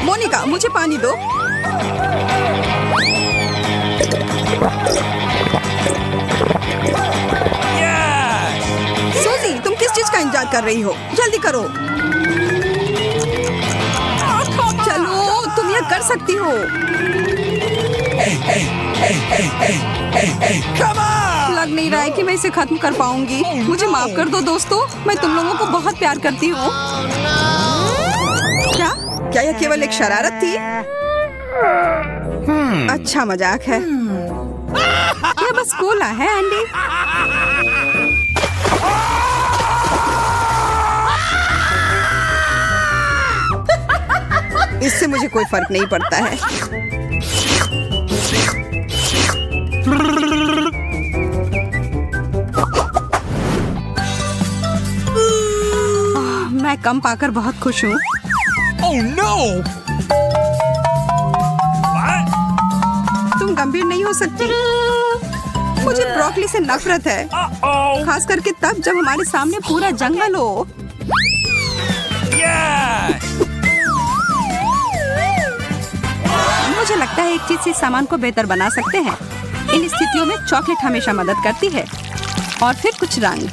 मोनिका, मुझे पानी दो। Yes! सूजी, तुम किस चीज का इंतजार कर रही हो? जल्दी करो। चलो, तुम यह कर सकती हो। Come on! लग नहीं रहा है कि मैं इसे खत्म कर पाऊंगी। मुझे माफ कर दो दोस्तों, मैं तुम लोगों को बहुत प्यार करती हूँ। क्या यह केवल एक शरारत थी? अच्छा मजाक है। यह बस कोला है एंडी। इससे मुझे कोई फर्क नहीं पड़ता है। मैं कम पाकर बहुत खुश हूँ। Oh no! What? तुम गंभीर नहीं हो सकती। मुझे ब्रोकली से नफरत है, Uh-oh! खास करके तब जब हमारे सामने पूरा जंगल हो। Yes! मुझे लगता है एक चीज से सामान को बेहतर बना सकते हैं। इन स्थितियों में चॉकलेट हमेशा मदद करती है। और फिर कुछ रंग।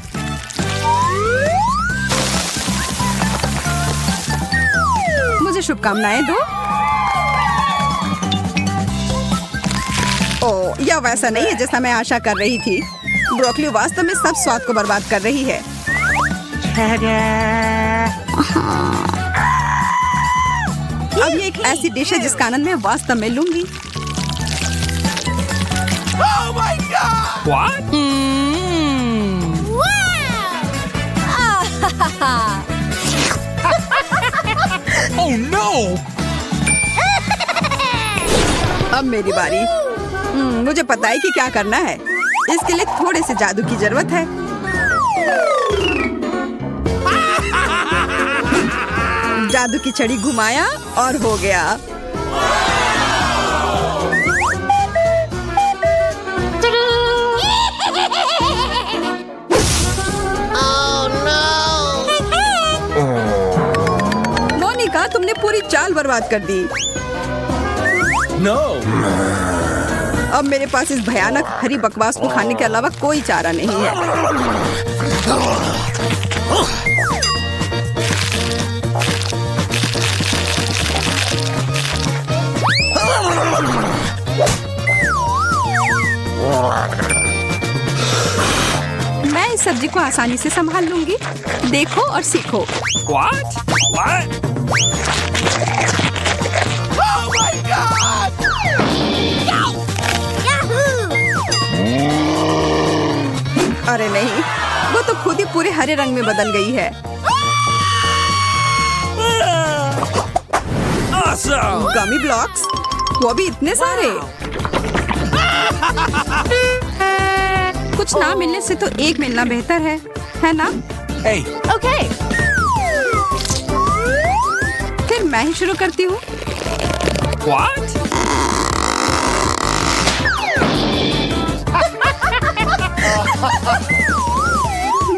मुझे शुभकामनाएं दो। ओह, यह वैसा नहीं है जैसा मैं आशा कर रही थी। ब्रोकली वास्तव में सब स्वाद को बर्बाद कर रही है। अब ये एक ऐसी डिश है जिसका आनंद मैं वास्तव में लूंगी। Oh my God! What? Oh no! अब मेरी बारी। मुझे पता है कि क्या करना है। इसके लिए थोड़े से जादू की जरूरत है। जादू की छड़ी घुमाया और हो गया। मोनिका, तुमने पूरी चाल बर्बाद कर दी। No! अब मेरे पास इस भयानक हरी बकवास को खाने के अलावा कोई चारा नहीं है। मैं इस सब्जी को आसानी से संभाल लूंगी। देखो और सीखो। What? What? Oh my God! अरे नहीं, वो तो खुद ही पूरे हरे रंग में बदल गई है। Awesome! गमी ब्लॉक्स, वो भी इतने सारे। कुछ ना मिलने से तो एक मिलना बेहतर है ना? Hey, okay. फिर मैं ही शुरू करती हूँ। what?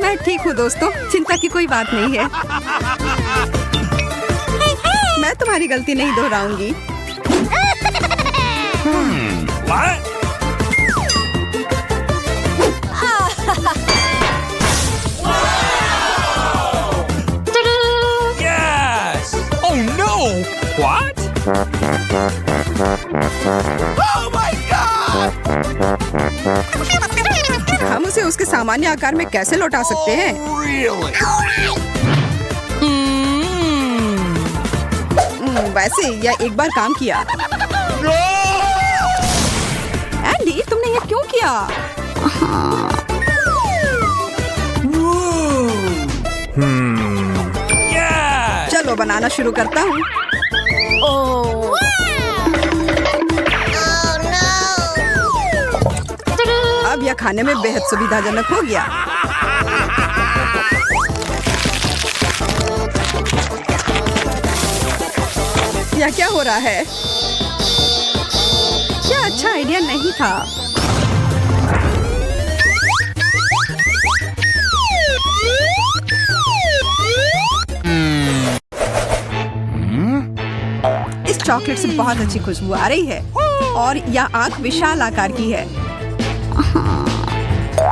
मैं ठीक हूँ दोस्तों, चिंता की कोई बात नहीं है। मैं तुम्हारी गलती नहीं दोहराऊंगी। What? Yes! Oh no! What? Oh my god! हम उसे उसके सामान्य आकार में कैसे लौटा सकते हैं? Really? वैसे यह एक बार काम किया। एंडी, तुमने यह क्यों किया? Yes! चलो बनाना शुरू करता हूँ। अब यह खाने में बेहद सुविधाजनक हो गया। यह क्या हो रहा है? क्या अच्छा आइडिया नहीं था। इस चॉकलेट से बहुत अच्छी खुशबू आ रही है और यह आंख विशाल आकार की है।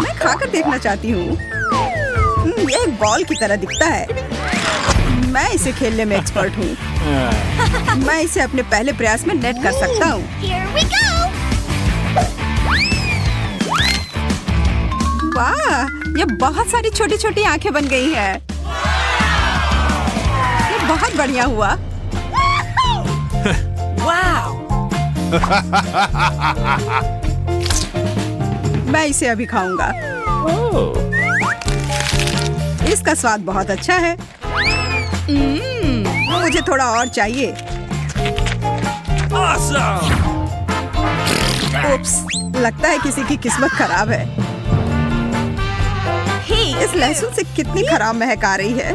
मैं खाकर देखना चाहती हूँ। यह एक बॉल की तरह दिखता है। मैं इसे खेलने में एक्सपर्ट हूँ। मैं इसे अपने पहले प्रयास में नेट कर सकता हूँ। वाह, ये बहुत सारी छोटी छोटी आंखें बन गई हैं। ये बहुत बढ़िया हुआ। मैं इसे अभी खाऊंगा। इसका स्वाद बहुत अच्छा है। मुझे थोड़ा और चाहिए। Awesome! उप्स, लगता है किसी की किस्मत खराब है। इस लहसुन से कितनी खराब महक आ रही है।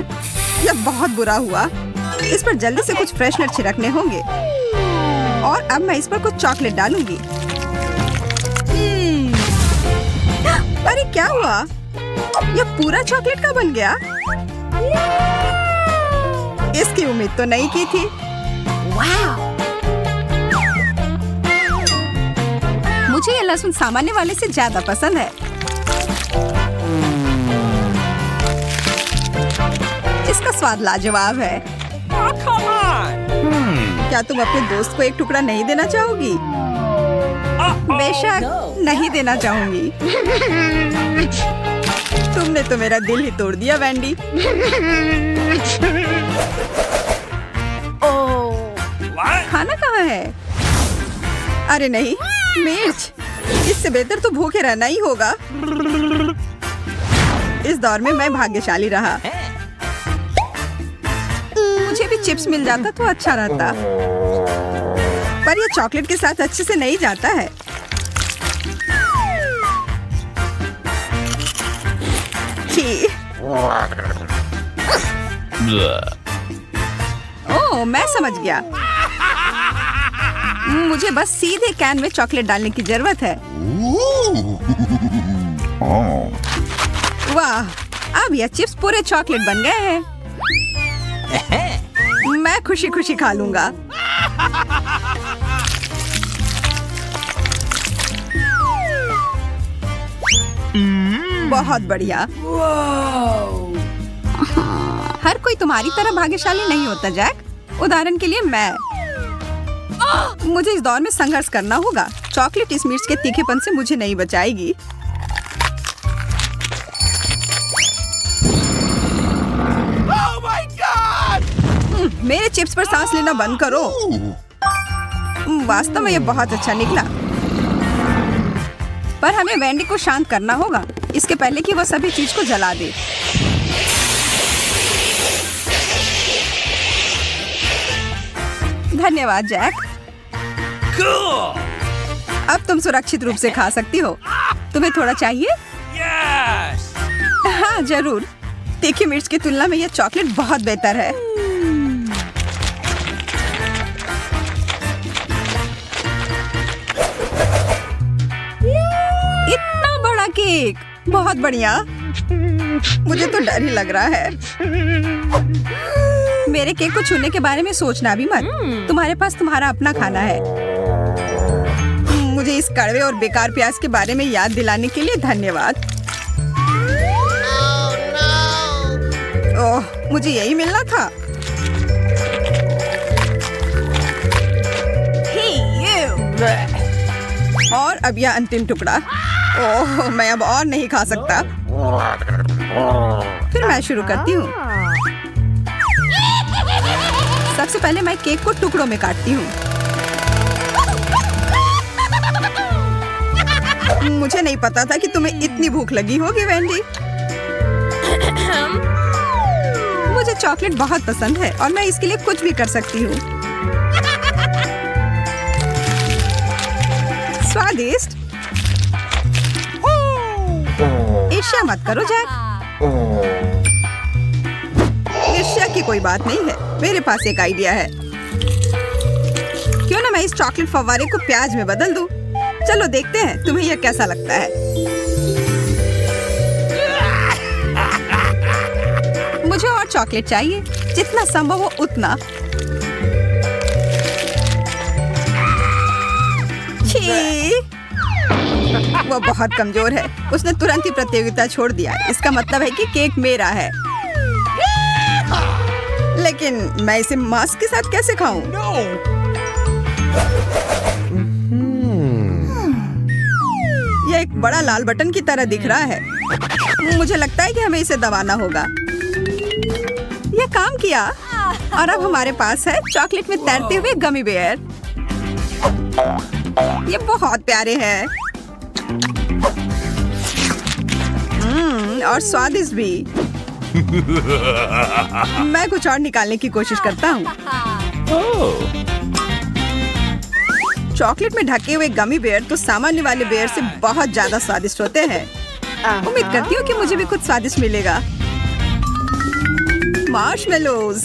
यह बहुत बुरा हुआ। इस पर जल्दी से कुछ फ्रेशनर छिड़कने होंगे। और अब मैं इस पर कुछ चॉकलेट डालूंगी। अरे क्या हुआ? यह पूरा चॉकलेट का बन गया? इसकी उम्मीद तो नहीं की थी। मुझे यह लहसुन सामान्य वाले से ज्यादा पसंद है। इसका स्वाद लाजवाब है। Oh, come on! क्या तुम अपने दोस्त को एक टुकड़ा नहीं देना चाहोगी? बेशक नहीं देना चाहूंगी। तुमने तो मेरा दिल ही तोड़ दिया वैंडी। What? खाना कहाँ है? अरे नहीं, मिर्च। इससे बेहतर तो भूखे रहना ही होगा। इस दौर में मैं भाग्यशाली रहा। मुझे भी चिप्स मिल जाता तो अच्छा रहता। पर यह चॉकलेट के साथ अच्छे से नहीं जाता है। छी। ओह, मैं समझ गया। मुझे बस सीधे कैन में चॉकलेट डालने की जरूरत है। वाह, अब यह चिप्स पूरे चॉकलेट बन गए हैं। मैं खुशी खुशी खा लूंगा। बहुत बढ़िया। हर कोई तुम्हारी तरह भाग्यशाली नहीं होता जैक। उदाहरण के लिए मैं। मुझे इस दौर में संघर्ष करना होगा। चॉकलेट इस मिर्च के तीखेपन से मुझे नहीं बचाएगी। Oh my god! मेरे चिप्स पर सांस लेना बंद करो। वास्तव में ये बहुत अच्छा निकला। पर हमें वैंडी को शांत करना होगा, इसके पहले कि वह सभी चीज को जला दे। धन्यवाद जैक। Cool. अब तुम सुरक्षित रूप से खा सकती हो। तुम्हें थोड़ा चाहिए? Yes. हाँ जरूर। तीखी मिर्च की तुलना में यह चॉकलेट बहुत बेहतर है। इतना बड़ा केक, बहुत बढ़िया। मुझे तो डर ही लग रहा है। मेरे केक को छूने के बारे में सोचना भी मत। तुम्हारे पास तुम्हारा अपना खाना है। मुझे इस कड़वे और बेकार प्याज के बारे में याद दिलाने के लिए धन्यवाद। ओह, मुझे यही मिलना था। और अब यह अंतिम टुकड़ा। ओह, मैं अब और नहीं खा सकता। फिर मैं शुरू करती हूँ। सबसे पहले मैं केक को टुकड़ों में काटती हूँ। मुझे नहीं पता था कि तुम्हें इतनी भूख लगी होगी वेंडी। मुझे चॉकलेट बहुत पसंद है और मैं इसके लिए कुछ भी कर सकती हूँ। स्वादिष्ट। ईर्ष्या मत करो जैक। ईर्ष्या की कोई बात नहीं है। मेरे पास एक आइडिया है। क्यों ना मैं इस चॉकलेट फव्वारे को प्याज में बदल दूं? चलो देखते हैं तुम्हें यह कैसा लगता है। मुझे और चॉकलेट चाहिए, जितना संभव हो उतना। छी, वो बहुत कमजोर है। उसने तुरंत ही प्रतियोगिता छोड़ दिया। इसका मतलब है कि केक मेरा है। लेकिन मैं इसे मास्क के साथ कैसे खाऊं? No. यह एक बड़ा लाल बटन की तरह दिख रहा है। मुझे लगता है कि हमें इसे दबाना होगा। यह काम किया और अब हमारे पास है चॉकलेट में तैरते हुए गमी बेयर। ये बहुत प्यारे हैं। और स्वादिष्ट भी। मैं कुछ और निकालने की कोशिश करता हूँ। चॉकलेट में ढके हुए गमी बेयर तो सामान्य वाले बेयर से बहुत ज्यादा स्वादिष्ट होते हैं। उम्मीद करती हूँ कि मुझे भी कुछ स्वादिष्ट मिलेगा। मार्शमेलोज,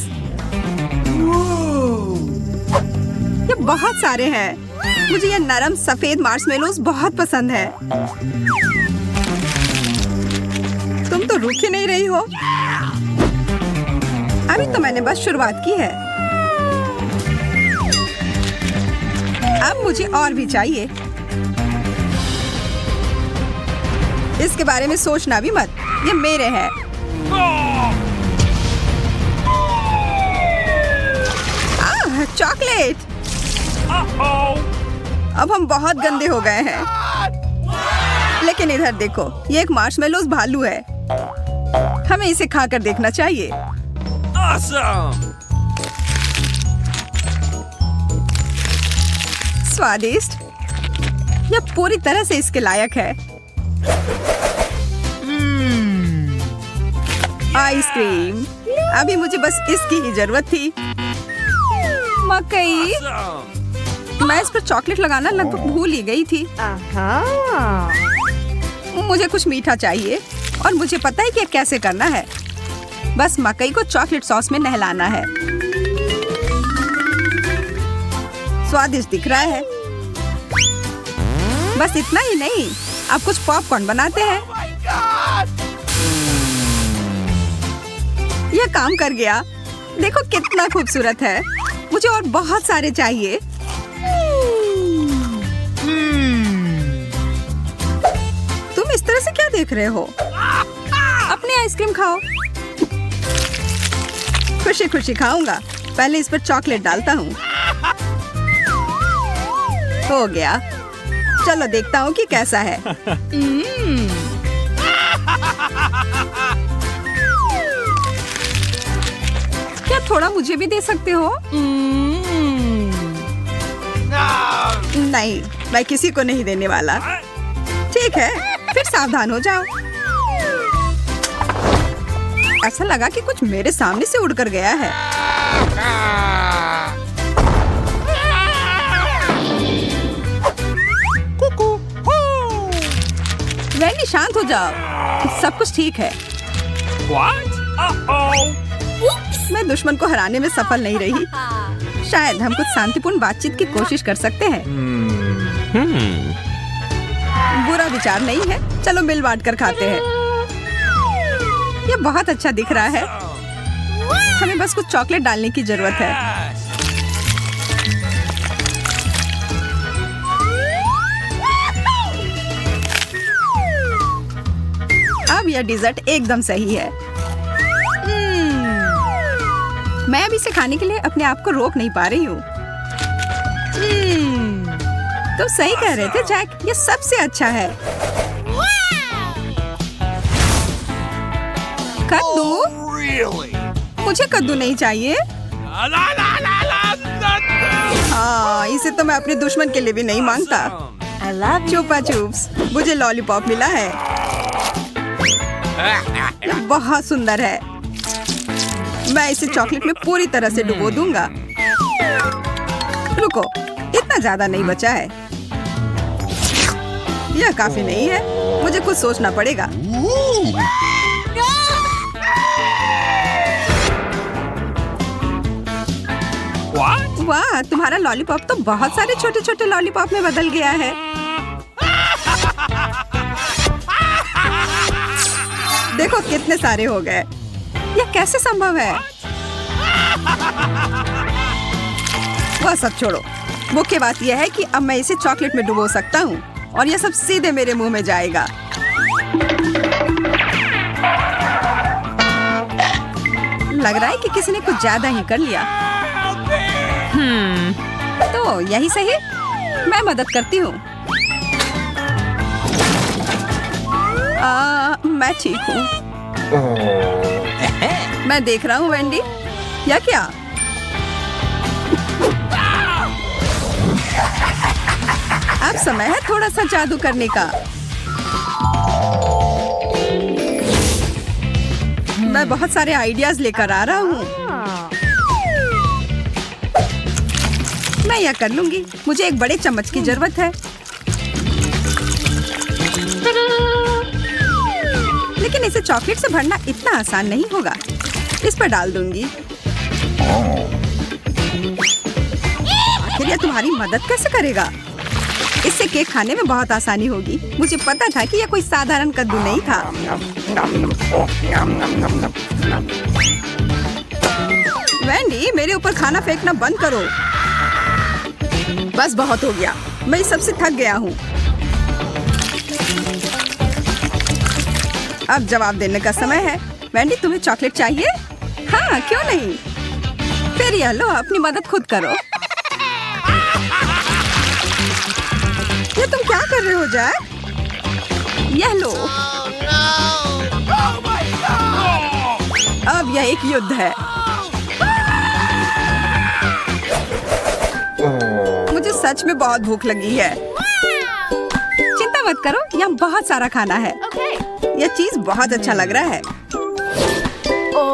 ये बहुत सारे हैं। मुझे ये नरम सफेद मार्शमेलोज बहुत पसंद है। तुम तो रुक ही नहीं रही हो। अभी तो मैंने बस शुरुआत की है। अब मुझे और भी चाहिए। इसके बारे में सोचना भी मत। ये मेरे हैं। चॉकलेट। अब हम बहुत गंदे हो गए हैं। लेकिन इधर देखो, ये एक मार्शमेलोज भालू है। हमें इसे खाकर देखना चाहिए। Awesome. स्वादिष्ट। यह पूरी तरह से इसके लायक है। आइसक्रीम। अभी मुझे बस इसकी ही जरूरत थी। मकई। Awesome. मैं इस पर चॉकलेट लगाना लगभग भूल ही गई थी। मुझे कुछ मीठा चाहिए और मुझे पता है कि कैसे करना है। बस मकई को चॉकलेट सॉस में नहलाना है। स्वादिष्ट दिख रहा है। बस इतना ही नहीं, अब कुछ पॉपकॉर्न बनाते हैं। My God. यह काम कर गया। देखो कितना खूबसूरत है। मुझे और बहुत सारे चाहिए। तुम इस तरह से क्या देख रहे हो? अपनी आइसक्रीम खाओ। खुशी खुशी खाऊंगा। पहले इस पर चॉकलेट डालता हूँ। हो गया। चलो देखता हूँ कि कैसा है। क्या थोड़ा मुझे भी दे सकते हो? नहीं, मैं किसी को नहीं देने वाला। ठीक है, फिर सावधान हो जाओ। ऐसा लगा कि कुछ मेरे सामने से उड़कर गया है। बेबी शांत हो जाओ, सब कुछ ठीक है। What? Uh-oh. मैं दुश्मन को हराने में सफल नहीं रही। शायद हम कुछ शांतिपूर्ण बातचीत की कोशिश कर सकते हैं। बुरा विचार नहीं है, चलो मिल बांट कर खाते हैं। ये बहुत अच्छा दिख रहा है। हमें बस कुछ चॉकलेट डालने की जरूरत है। Yes. अब यह डिजर्ट एकदम सही है। मैं अब इसे खाने के लिए अपने आप को रोक नहीं पा रही हूँ। तो सही कह रहे थे जैक, ये सबसे अच्छा है। कद्दू? Really? मुझे कद्दू नहीं चाहिए। La la la la la. हाँ, इसे तो मैं अपने दुश्मन के लिए भी नहीं मांगता। Awesome. चुपा चुप्स, मुझे लॉलीपॉप मिला है। ये बहुत सुंदर है। मैं इसे चॉकलेट में पूरी तरह से डुबो दूंगा। रुको, इतना ज्यादा नहीं बचा है। यह काफी नहीं है, मुझे कुछ सोचना पड़ेगा। What? वाह, तुम्हारा लॉलीपॉप तो बहुत सारे छोटे छोटे लॉलीपॉप में बदल गया है। देखो कितने सारे हो गए। यह कैसे संभव है? वह सब छोड़ो। मुख्य बात यह है कि अब मैं इसे चॉकलेट में डुबो सकता हूँ और यह सब सीधे मेरे मुंह में जाएगा। लग रहा है कि किसी ने कुछ ज्यादा ही कर लिया। तो यही सही, मैं मदद करती हूँ। मैं ठीक हूँ। मैं देख रहा हूँ वेंडी। या क्या? अब समय है थोड़ा सा जादू करने का। मैं बहुत सारे आइडियाज लेकर आ रहा हूँ। मैं यह कर लूंगी। मुझे एक बड़े चम्मच की जरूरत है। लेकिन इसे चॉकलेट से भरना इतना आसान नहीं होगा। इस पर डाल दूंगी। आखिर यह तुम्हारी मदद कैसे करेगा? इससे केक खाने में बहुत आसानी होगी। मुझे पता था कि यह कोई साधारण कद्दू नहीं था। वेंडी, मेरे ऊपर खाना फेंकना बंद करो। बस बहुत हो गया। मैं इस सबसे थक गया हूँ। अब जवाब देने का समय है। वेंडी, तुम्हें चॉकलेट चाहिए? हाँ, क्यों नहीं? फिर यह लो, अपनी मदद खुद करो। ये तुम क्या कर रहे हो जैक? यह लो। अब यह एक युद्ध है। मुझे सच में बहुत भूख लगी है। चिंता मत करो, यहाँ बहुत सारा खाना है। यह चीज बहुत अच्छा लग रहा है।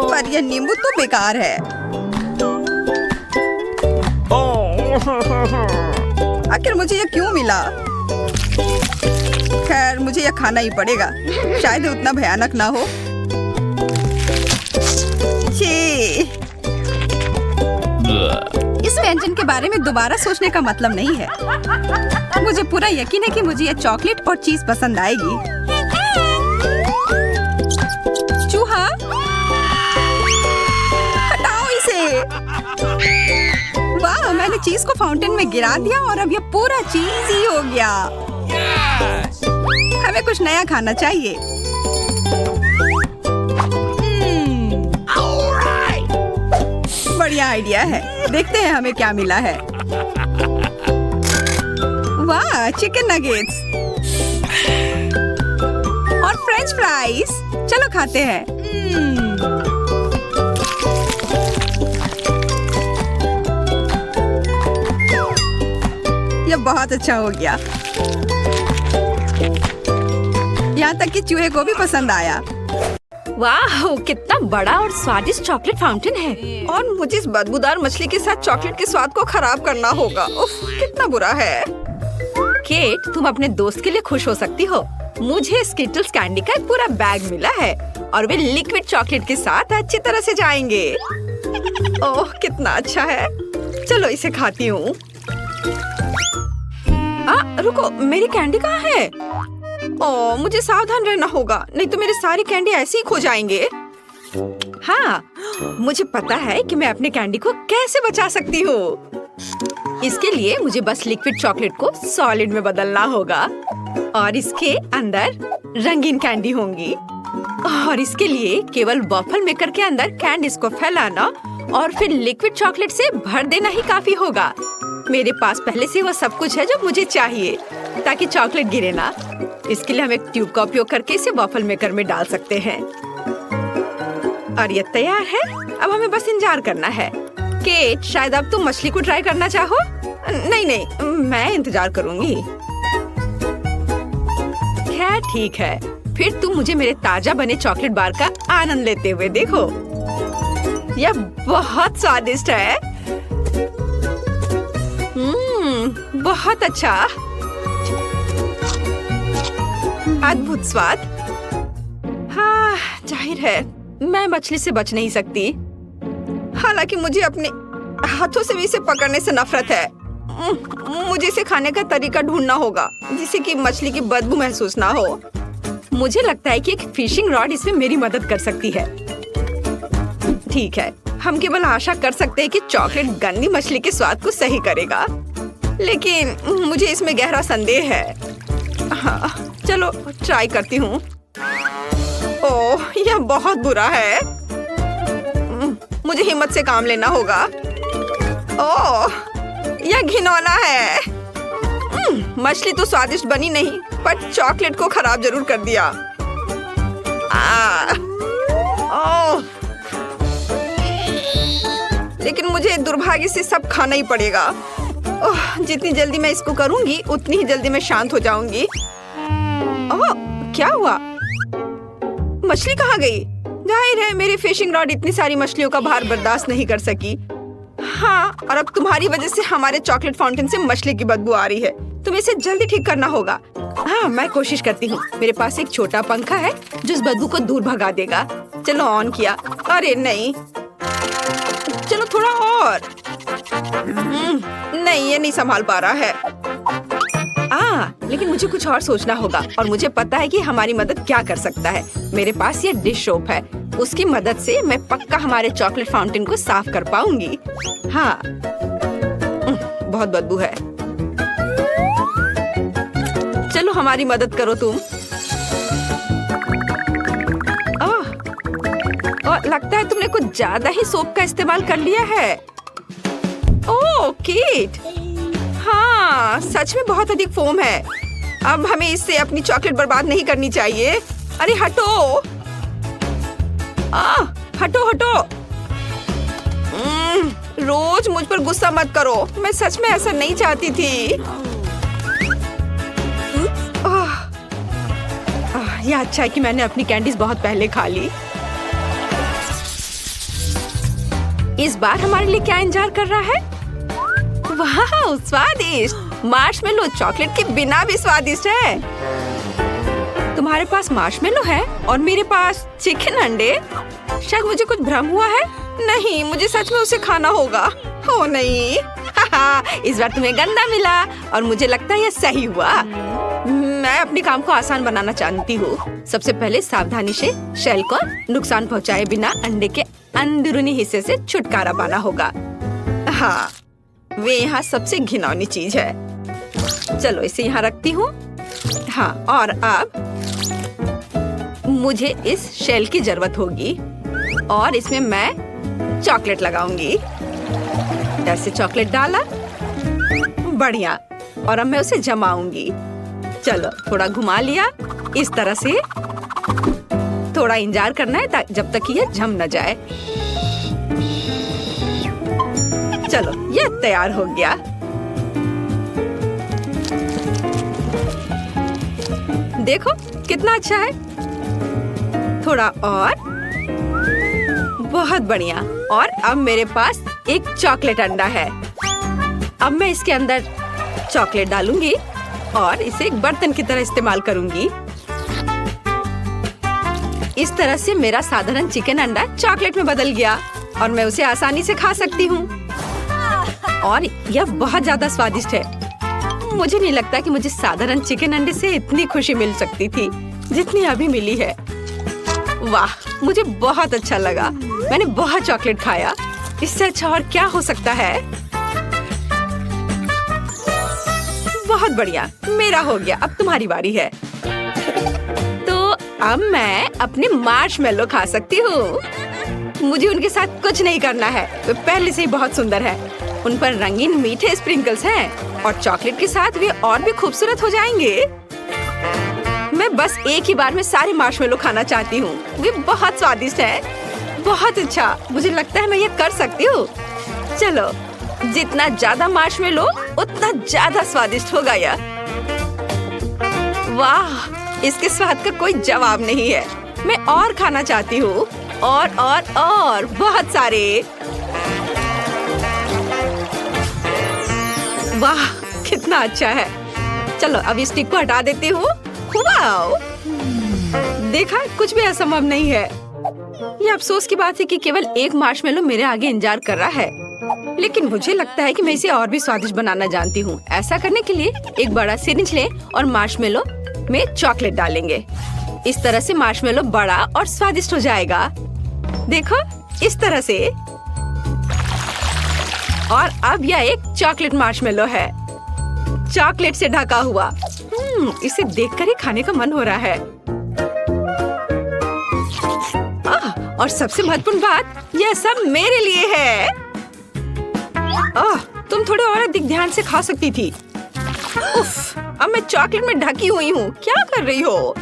पर यह नींबू तो बेकार है। आखिर मुझे यह क्यों मिला? खैर, मुझे यह खाना ही पड़ेगा। शायद ये उतना भयानक ना हो। छी! इस व्यंजन के बारे में दोबारा सोचने का मतलब नहीं है। मुझे पूरा यकीन है कि मुझे यह चॉकलेट और चीज पसंद आएगी। चूहा, हटाओ इसे। वाह, मैंने चीज को फाउंटेन में गिरा दिया और अब यह पूरा चीज ही हो गया। Yes. हमें कुछ नया खाना चाहिए। बढ़िया आइडिया है। देखते हैं हमें क्या मिला है। वाह, चिकन नगेट्स और फ्रेंच फ्राइज। चलो खाते हैं। यह बहुत अच्छा हो गया। यहाँ तक कि चूहे को भी पसंद आया। वाह, कितना बड़ा और स्वादिष्ट चॉकलेट फाउंटेन है। और मुझे इस बदबूदार मछली के साथ चॉकलेट के स्वाद को खराब करना होगा। उफ, कितना बुरा है। केट, तुम अपने दोस्त के लिए खुश हो सकती हो। मुझे स्किटल्स कैंडी का एक पूरा बैग मिला है और वे लिक्विड चॉकलेट के साथ अच्छी तरह से जाएंगे। ओह कितना अच्छा है। चलो इसे खाती हूँ। रुको, मेरी कैंडी कहाँ है? ओह मुझे सावधान रहना होगा, नहीं तो मेरे सारी कैंडी ऐसे ही खो जाएंगे। हाँ, मुझे पता है कि मैं अपने कैंडी को कैसे बचा सकती हूँ। इसके लिए मुझे बस लिक्विड चॉकलेट को सॉलिड में बदलना होगा और इसके अंदर रंगीन कैंडी होंगी। और इसके लिए केवल वॉफल मेकर के अंदर कैंडीज को फैलाना और फिर लिक्विड चॉकलेट से भर देना ही काफी होगा। मेरे पास पहले से वो सब कुछ है जो मुझे चाहिए ताकि चॉकलेट गिरे ना। इसके लिए हम एक ट्यूब का उपयोग करके इसे वॉफल मेकर में डाल सकते हैं। और ये तैयार है। अब हमें बस इंतजार करना है। केट, शायद अब तुम मछली को ट्राई करना चाहो? नहीं, मैं इंतजार करूंगी। खैर ठीक है, फिर तुम मुझे मेरे ताजा बने चॉकलेट बार का आनंद लेते हुए देखो। यह बहुत स्वादिष्ट है। बहुत अच्छा, अद्भुत स्वाद। हाँ, जाहिर है मैं मछली से बच नहीं सकती। हालांकि मुझे अपने हाथों से भी इसे पकड़ने से नफरत है। मुझे इसे खाने का तरीका ढूंढना होगा जिससे कि मछली की बदबू महसूस ना हो। मुझे लगता है कि एक फिशिंग रॉड इसमें मेरी मदद कर सकती है। ठीक है, हम केवल आशा कर सकते हैं कि चॉकलेट गंदी मछली के स्वाद को सही करेगा, लेकिन मुझे इसमें गहरा संदेह है। हाँ, चलो ट्राई करती हूँ। ओह, यह बहुत बुरा है। मुझे हिम्मत से काम लेना होगा। ओह, यह घिनौना है। मछली तो स्वादिष्ट बनी नहीं, पर चॉकलेट को खराब जरूर कर दिया। ओह, लेकिन मुझे दुर्भाग्य से सब खाना ही पड़ेगा। ओह, जितनी जल्दी मैं इसको करूंगी उतनी ही जल्दी मैं शांत हो जाऊंगी। ओह, क्या हुआ? मछली कहाँ गई? जाहिर है मेरी फिशिंग रॉड इतनी सारी मछलियों का भार बर्दाश्त नहीं कर सकी। हाँ, और अब तुम्हारी वजह से हमारे चॉकलेट फाउंटेन से मछली की बदबू आ रही है। तुम्हें इसे जल्दी ठीक करना होगा। हाँ, मैं कोशिश करती हूँ। मेरे पास एक छोटा पंखा है जो इस बदबू को दूर भगा देगा। चलो ऑन किया। अरे नहीं, चलो थोड़ा और। नहीं, ये नहीं संभाल पा रहा है। लेकिन मुझे कुछ और सोचना होगा और मुझे पता है कि हमारी मदद क्या कर सकता है। मेरे पास ये डिश सोप है, उसकी मदद से मैं पक्का हमारे चॉकलेट फाउंटेन को साफ कर पाऊंगी। हाँ, बहुत बदबू है। चलो हमारी मदद करो तुम। लगता है तुमने कुछ ज्यादा ही सोप का इस्तेमाल कर लिया है। ओह केट, हाँ सच में बहुत अधिक फोम है। अब हमें इससे अपनी चॉकलेट बर्बाद नहीं करनी चाहिए। अरे हटो, हटो हटो। रोज मुझ पर गुस्सा मत करो, मैं सच में ऐसा नहीं चाहती थी। यह अच्छा है कि मैंने अपनी कैंडीज बहुत पहले खा ली। इस बार हमारे लिए क्या इंतजार कर रहा है? वाह, स्वादिष्ट! मार्शमेलो चॉकलेट के बिना भी स्वादिष्ट है। तुम्हारे पास मार्शमेलो है और मेरे पास चिकन अंडे। शायद मुझे कुछ भ्रम हुआ है। नहीं, मुझे सच में उसे खाना होगा। ओ नहीं, इस बार तुम्हें गंदा मिला और मुझे लगता है यह सही हुआ। मैं अपने काम को आसान बनाना चाहती हूँ। सबसे पहले सावधानी से शेल को नुकसान पहुँचाए बिना अंडे के अंदरूनी हिस्से से छुटकारा पाना होगा। हाँ, वे यहाँ सबसे घिनौनी चीज है। चलो इसे यहाँ रखती हूँ। हाँ, और अब मुझे इस शेल की जरूरत होगी और इसमें मैं चॉकलेट लगाऊंगी। ऐसे चॉकलेट डाला, बढ़िया। और अब मैं उसे जमाऊंगी। चलो थोड़ा घुमा लिया इस तरह से। थोड़ा इंतजार करना है जब तक यह जम न जाए। चलो ये तैयार हो गया। देखो कितना अच्छा है। थोड़ा और, बहुत बढ़िया। और अब मेरे पास एक चॉकलेट अंडा है। अब मैं इसके अंदर चॉकलेट डालूंगी और इसे एक बर्तन की तरह इस्तेमाल करूंगी। इस तरह से मेरा साधारण चिकन अंडा चॉकलेट में बदल गया और मैं उसे आसानी से खा सकती हूँ। और यह बहुत ज्यादा स्वादिष्ट है। मुझे नहीं लगता कि मुझे साधारण चिकन अंडे से इतनी खुशी मिल सकती थी जितनी अभी मिली है। वाह, मुझे बहुत अच्छा लगा। मैंने बहुत चॉकलेट खाया। इससे अच्छा और क्या हो सकता है। बहुत बढ़िया, मेरा हो गया। अब तुम्हारी बारी है। तो अब मैं अपने मार्शमेलो खा सकती हूँ। मुझे उनके साथ कुछ नहीं करना है, वे पहले से ही बहुत सुंदर हैं। उन पर रंगीन मीठे स्प्रिंकल्स हैं और चॉकलेट के साथ वे और भी खूबसूरत हो जाएंगे। मैं बस एक ही बार में सारे मार्शमेलो खाना चाहती हूँ। वे बहुत स्वादिष्ट हैं। बहुत अच्छा, मुझे लगता है मैं ये कर सकती हूँ। चलो, जितना ज्यादा मार्शमेलो उतना ज्यादा स्वादिष्ट होगा यह। वाह, इसके स्वाद का कोई जवाब नहीं है। मैं और खाना चाहती हूँ, और बहुत सारे। वाह, कितना अच्छा है। चलो अब इस स्टिक को हटा देती हूँ। वाओ, देखा, कुछ भी असंभव नहीं है। ये अफसोस की बात है कि केवल एक मार्शमेलो मेरे आगे इंतजार कर रहा है, लेकिन मुझे लगता है कि मैं इसे और भी स्वादिष्ट बनाना जानती हूँ। ऐसा करने के लिए एक बड़ा सिरिंज लें और मार्शमेलो में चॉकलेट डालेंगे। इस तरह से मार्शमेलो बड़ा और स्वादिष्ट हो जाएगा। देखो, इस तरह से। और अब यह एक चॉकलेट मार्शमेलो है, चॉकलेट से ढका हुआ। इसे देखकर ही खाने का मन हो रहा है। और सबसे महत्वपूर्ण बात, यह सब मेरे लिए है। तुम थोड़े और अधिक ध्यान से खा सकती थी। उफ, अब मैं चॉकलेट में ढकी हुई हूँ। क्या कर रही हो?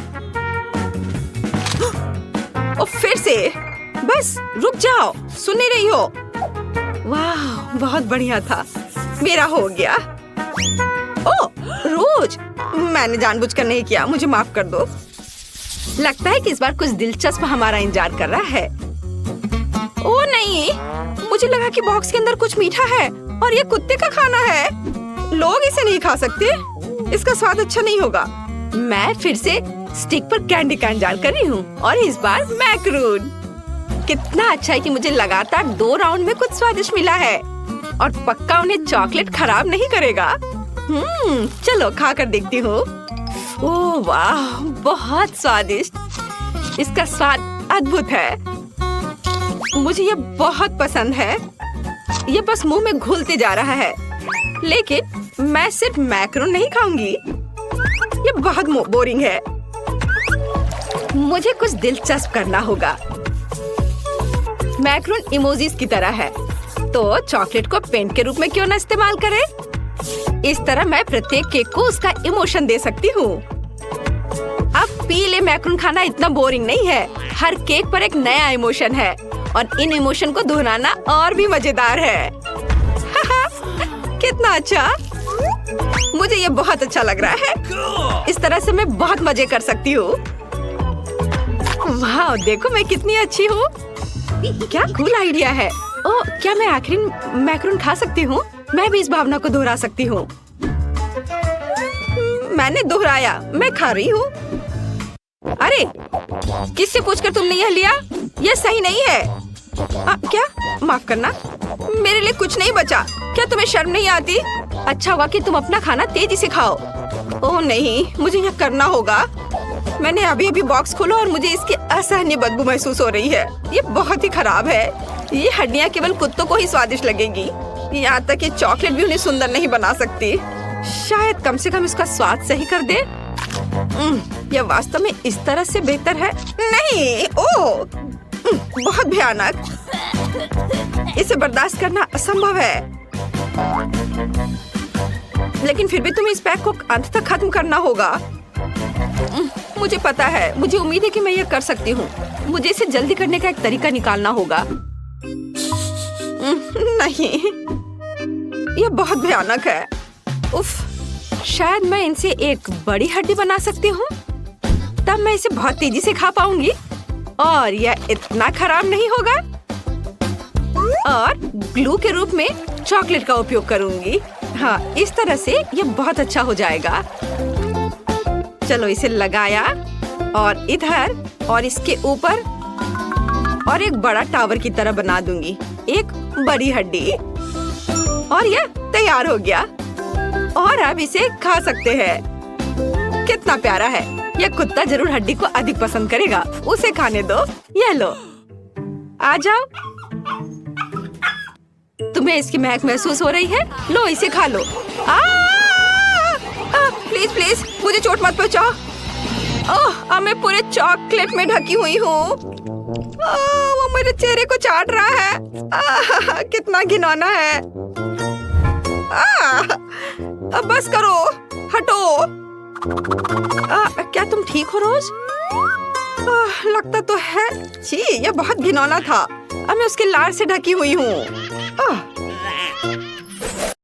फिर से। बस रुक जाओ, सुन नहीं रही हो? वाह, बहुत बढ़िया था। मेरा हो गया। ओह, रोज, मैंने जानबूझकर नहीं किया, मुझे माफ कर दो। लगता है कि इस बार कुछ दिलचस्प हमारा इंतजार कर रहा है। ओह नहीं, मुझे लगा कि बॉक्स के अंदर कुछ मीठा है और ये कुत्ते का खाना है। लोग इसे नहीं खा सकते, इसका स्वाद अच्छा नहीं होगा। मैं फिर से स्टिक पर कैंडी का इंतजार कर रही हूँ और इस बार मैक्रून। कितना अच्छा है कि मुझे लगातार 2 राउंड में कुछ स्वादिष्ट मिला है और पक्का उन्हें चॉकलेट खराब नहीं करेगा। चलो खा कर देखती हूँ। ओह वाह, बहुत स्वादिष्ट। इसका स्वाद अद्भुत है। मुझे ये बहुत पसंद है। ये बस मुंह में घुलते जा रहा है। लेकिन मैं सिर्फ मैक्रोन नहीं खाऊंगी, ये बहुत बोरिंग है। मुझे कुछ दिलचस्प करना होगा। मैक्रोन इमोजीज की तरह है, तो चॉकलेट को पेंट के रूप में क्यों न इस्तेमाल करें? इस तरह मैं प्रत्येक केक को उसका इमोशन दे सकती हूँ। अब पीले मैक्रोन खाना इतना बोरिंग नहीं है। हर केक पर एक नया इमोशन है और इन इमोशन को दोहराना और भी मजेदार है। कितना अच्छा, मुझे ये बहुत अच्छा लग रहा है। इस तरह से मैं बहुत मजे कर सकती हूँ। वाह, देखो मैं कितनी अच्छी हूँ। क्या कूल आइडिया है। ओह, क्या मैं आखिरी मैक्रोन खा सकती हूँ? मैं भी इस भावना को दोहरा सकती हूँ। मैंने दोहराया, मैं खा रही हूँ। अरे, किससे पूछकर तुमने यह लिया? यह सही नहीं है। क्या? माफ करना, मेरे लिए कुछ नहीं बचा। क्या तुम्हें शर्म नहीं आती? अच्छा हुआ कि तुम अपना खाना तेजी से खाओ। ओह नहीं, मुझे यह करना होगा। मैंने अभी अभी बॉक्स खोला और मुझे इसकी असहनीय बदबू महसूस हो रही है। ये बहुत ही खराब है। ये हड्डियाँ केवल कुत्तों को ही स्वादिष्ट लगेगी। यहाँ तक कि चॉकलेट भी उन्हें सुंदर नहीं बना सकती। शायद कम से कम इसका स्वाद सही कर दे। यह वास्तव में इस तरह से बेहतर है। नहीं, ओह, बहुत भयानक। इसे बर्दाश्त करना असंभव है। लेकिन फिर भी तुम्हें इस पैक को अंत तक खत्म करना होगा। मुझे पता है, मुझे उम्मीद है कि मैं यह कर सकती हूँ। मुझे इसे जल्दी करने का एक तरीका निकालना होगा। नहीं, यह बहुत भयानक है। उफ, शायद मैं इनसे एक बड़ी हड्डी बना सकती हूँ। तब मैं इसे बहुत तेजी से खा पाऊंगी और यह इतना खराब नहीं होगा। और ग्लू के रूप में चॉकलेट का उपयोग करूंगी। हाँ, इस तरह से यह बहुत अच्छा हो जाएगा। चलो इसे लगाया और इधर और इसके ऊपर और एक बड़ा टावर की तरह बना दूंगी, एक बड़ी हड्डी। और यह तैयार हो गया और अब इसे खा सकते हैं। कितना प्यारा है। यह कुत्ता जरूर हड्डी को अधिक पसंद करेगा। उसे खाने दो। यह लो, आ जाओ। तुम्हें इसकी महक महसूस हो रही है? लो, इसे खा लो। प्लीज प्लीज मुझे चोट मत पहुंचाओ। अब मैं पूरे चॉकलेट में ढकी हुई हूँ। वो मेरे चेहरे को चाट रहा है। कितना घिनौना है। अब बस करो, हटो। क्या तुम ठीक हो रोज? लगता तो है। छी, यह बहुत घिनौना था। अब मैं उसके लार से ढकी हुई हूँ।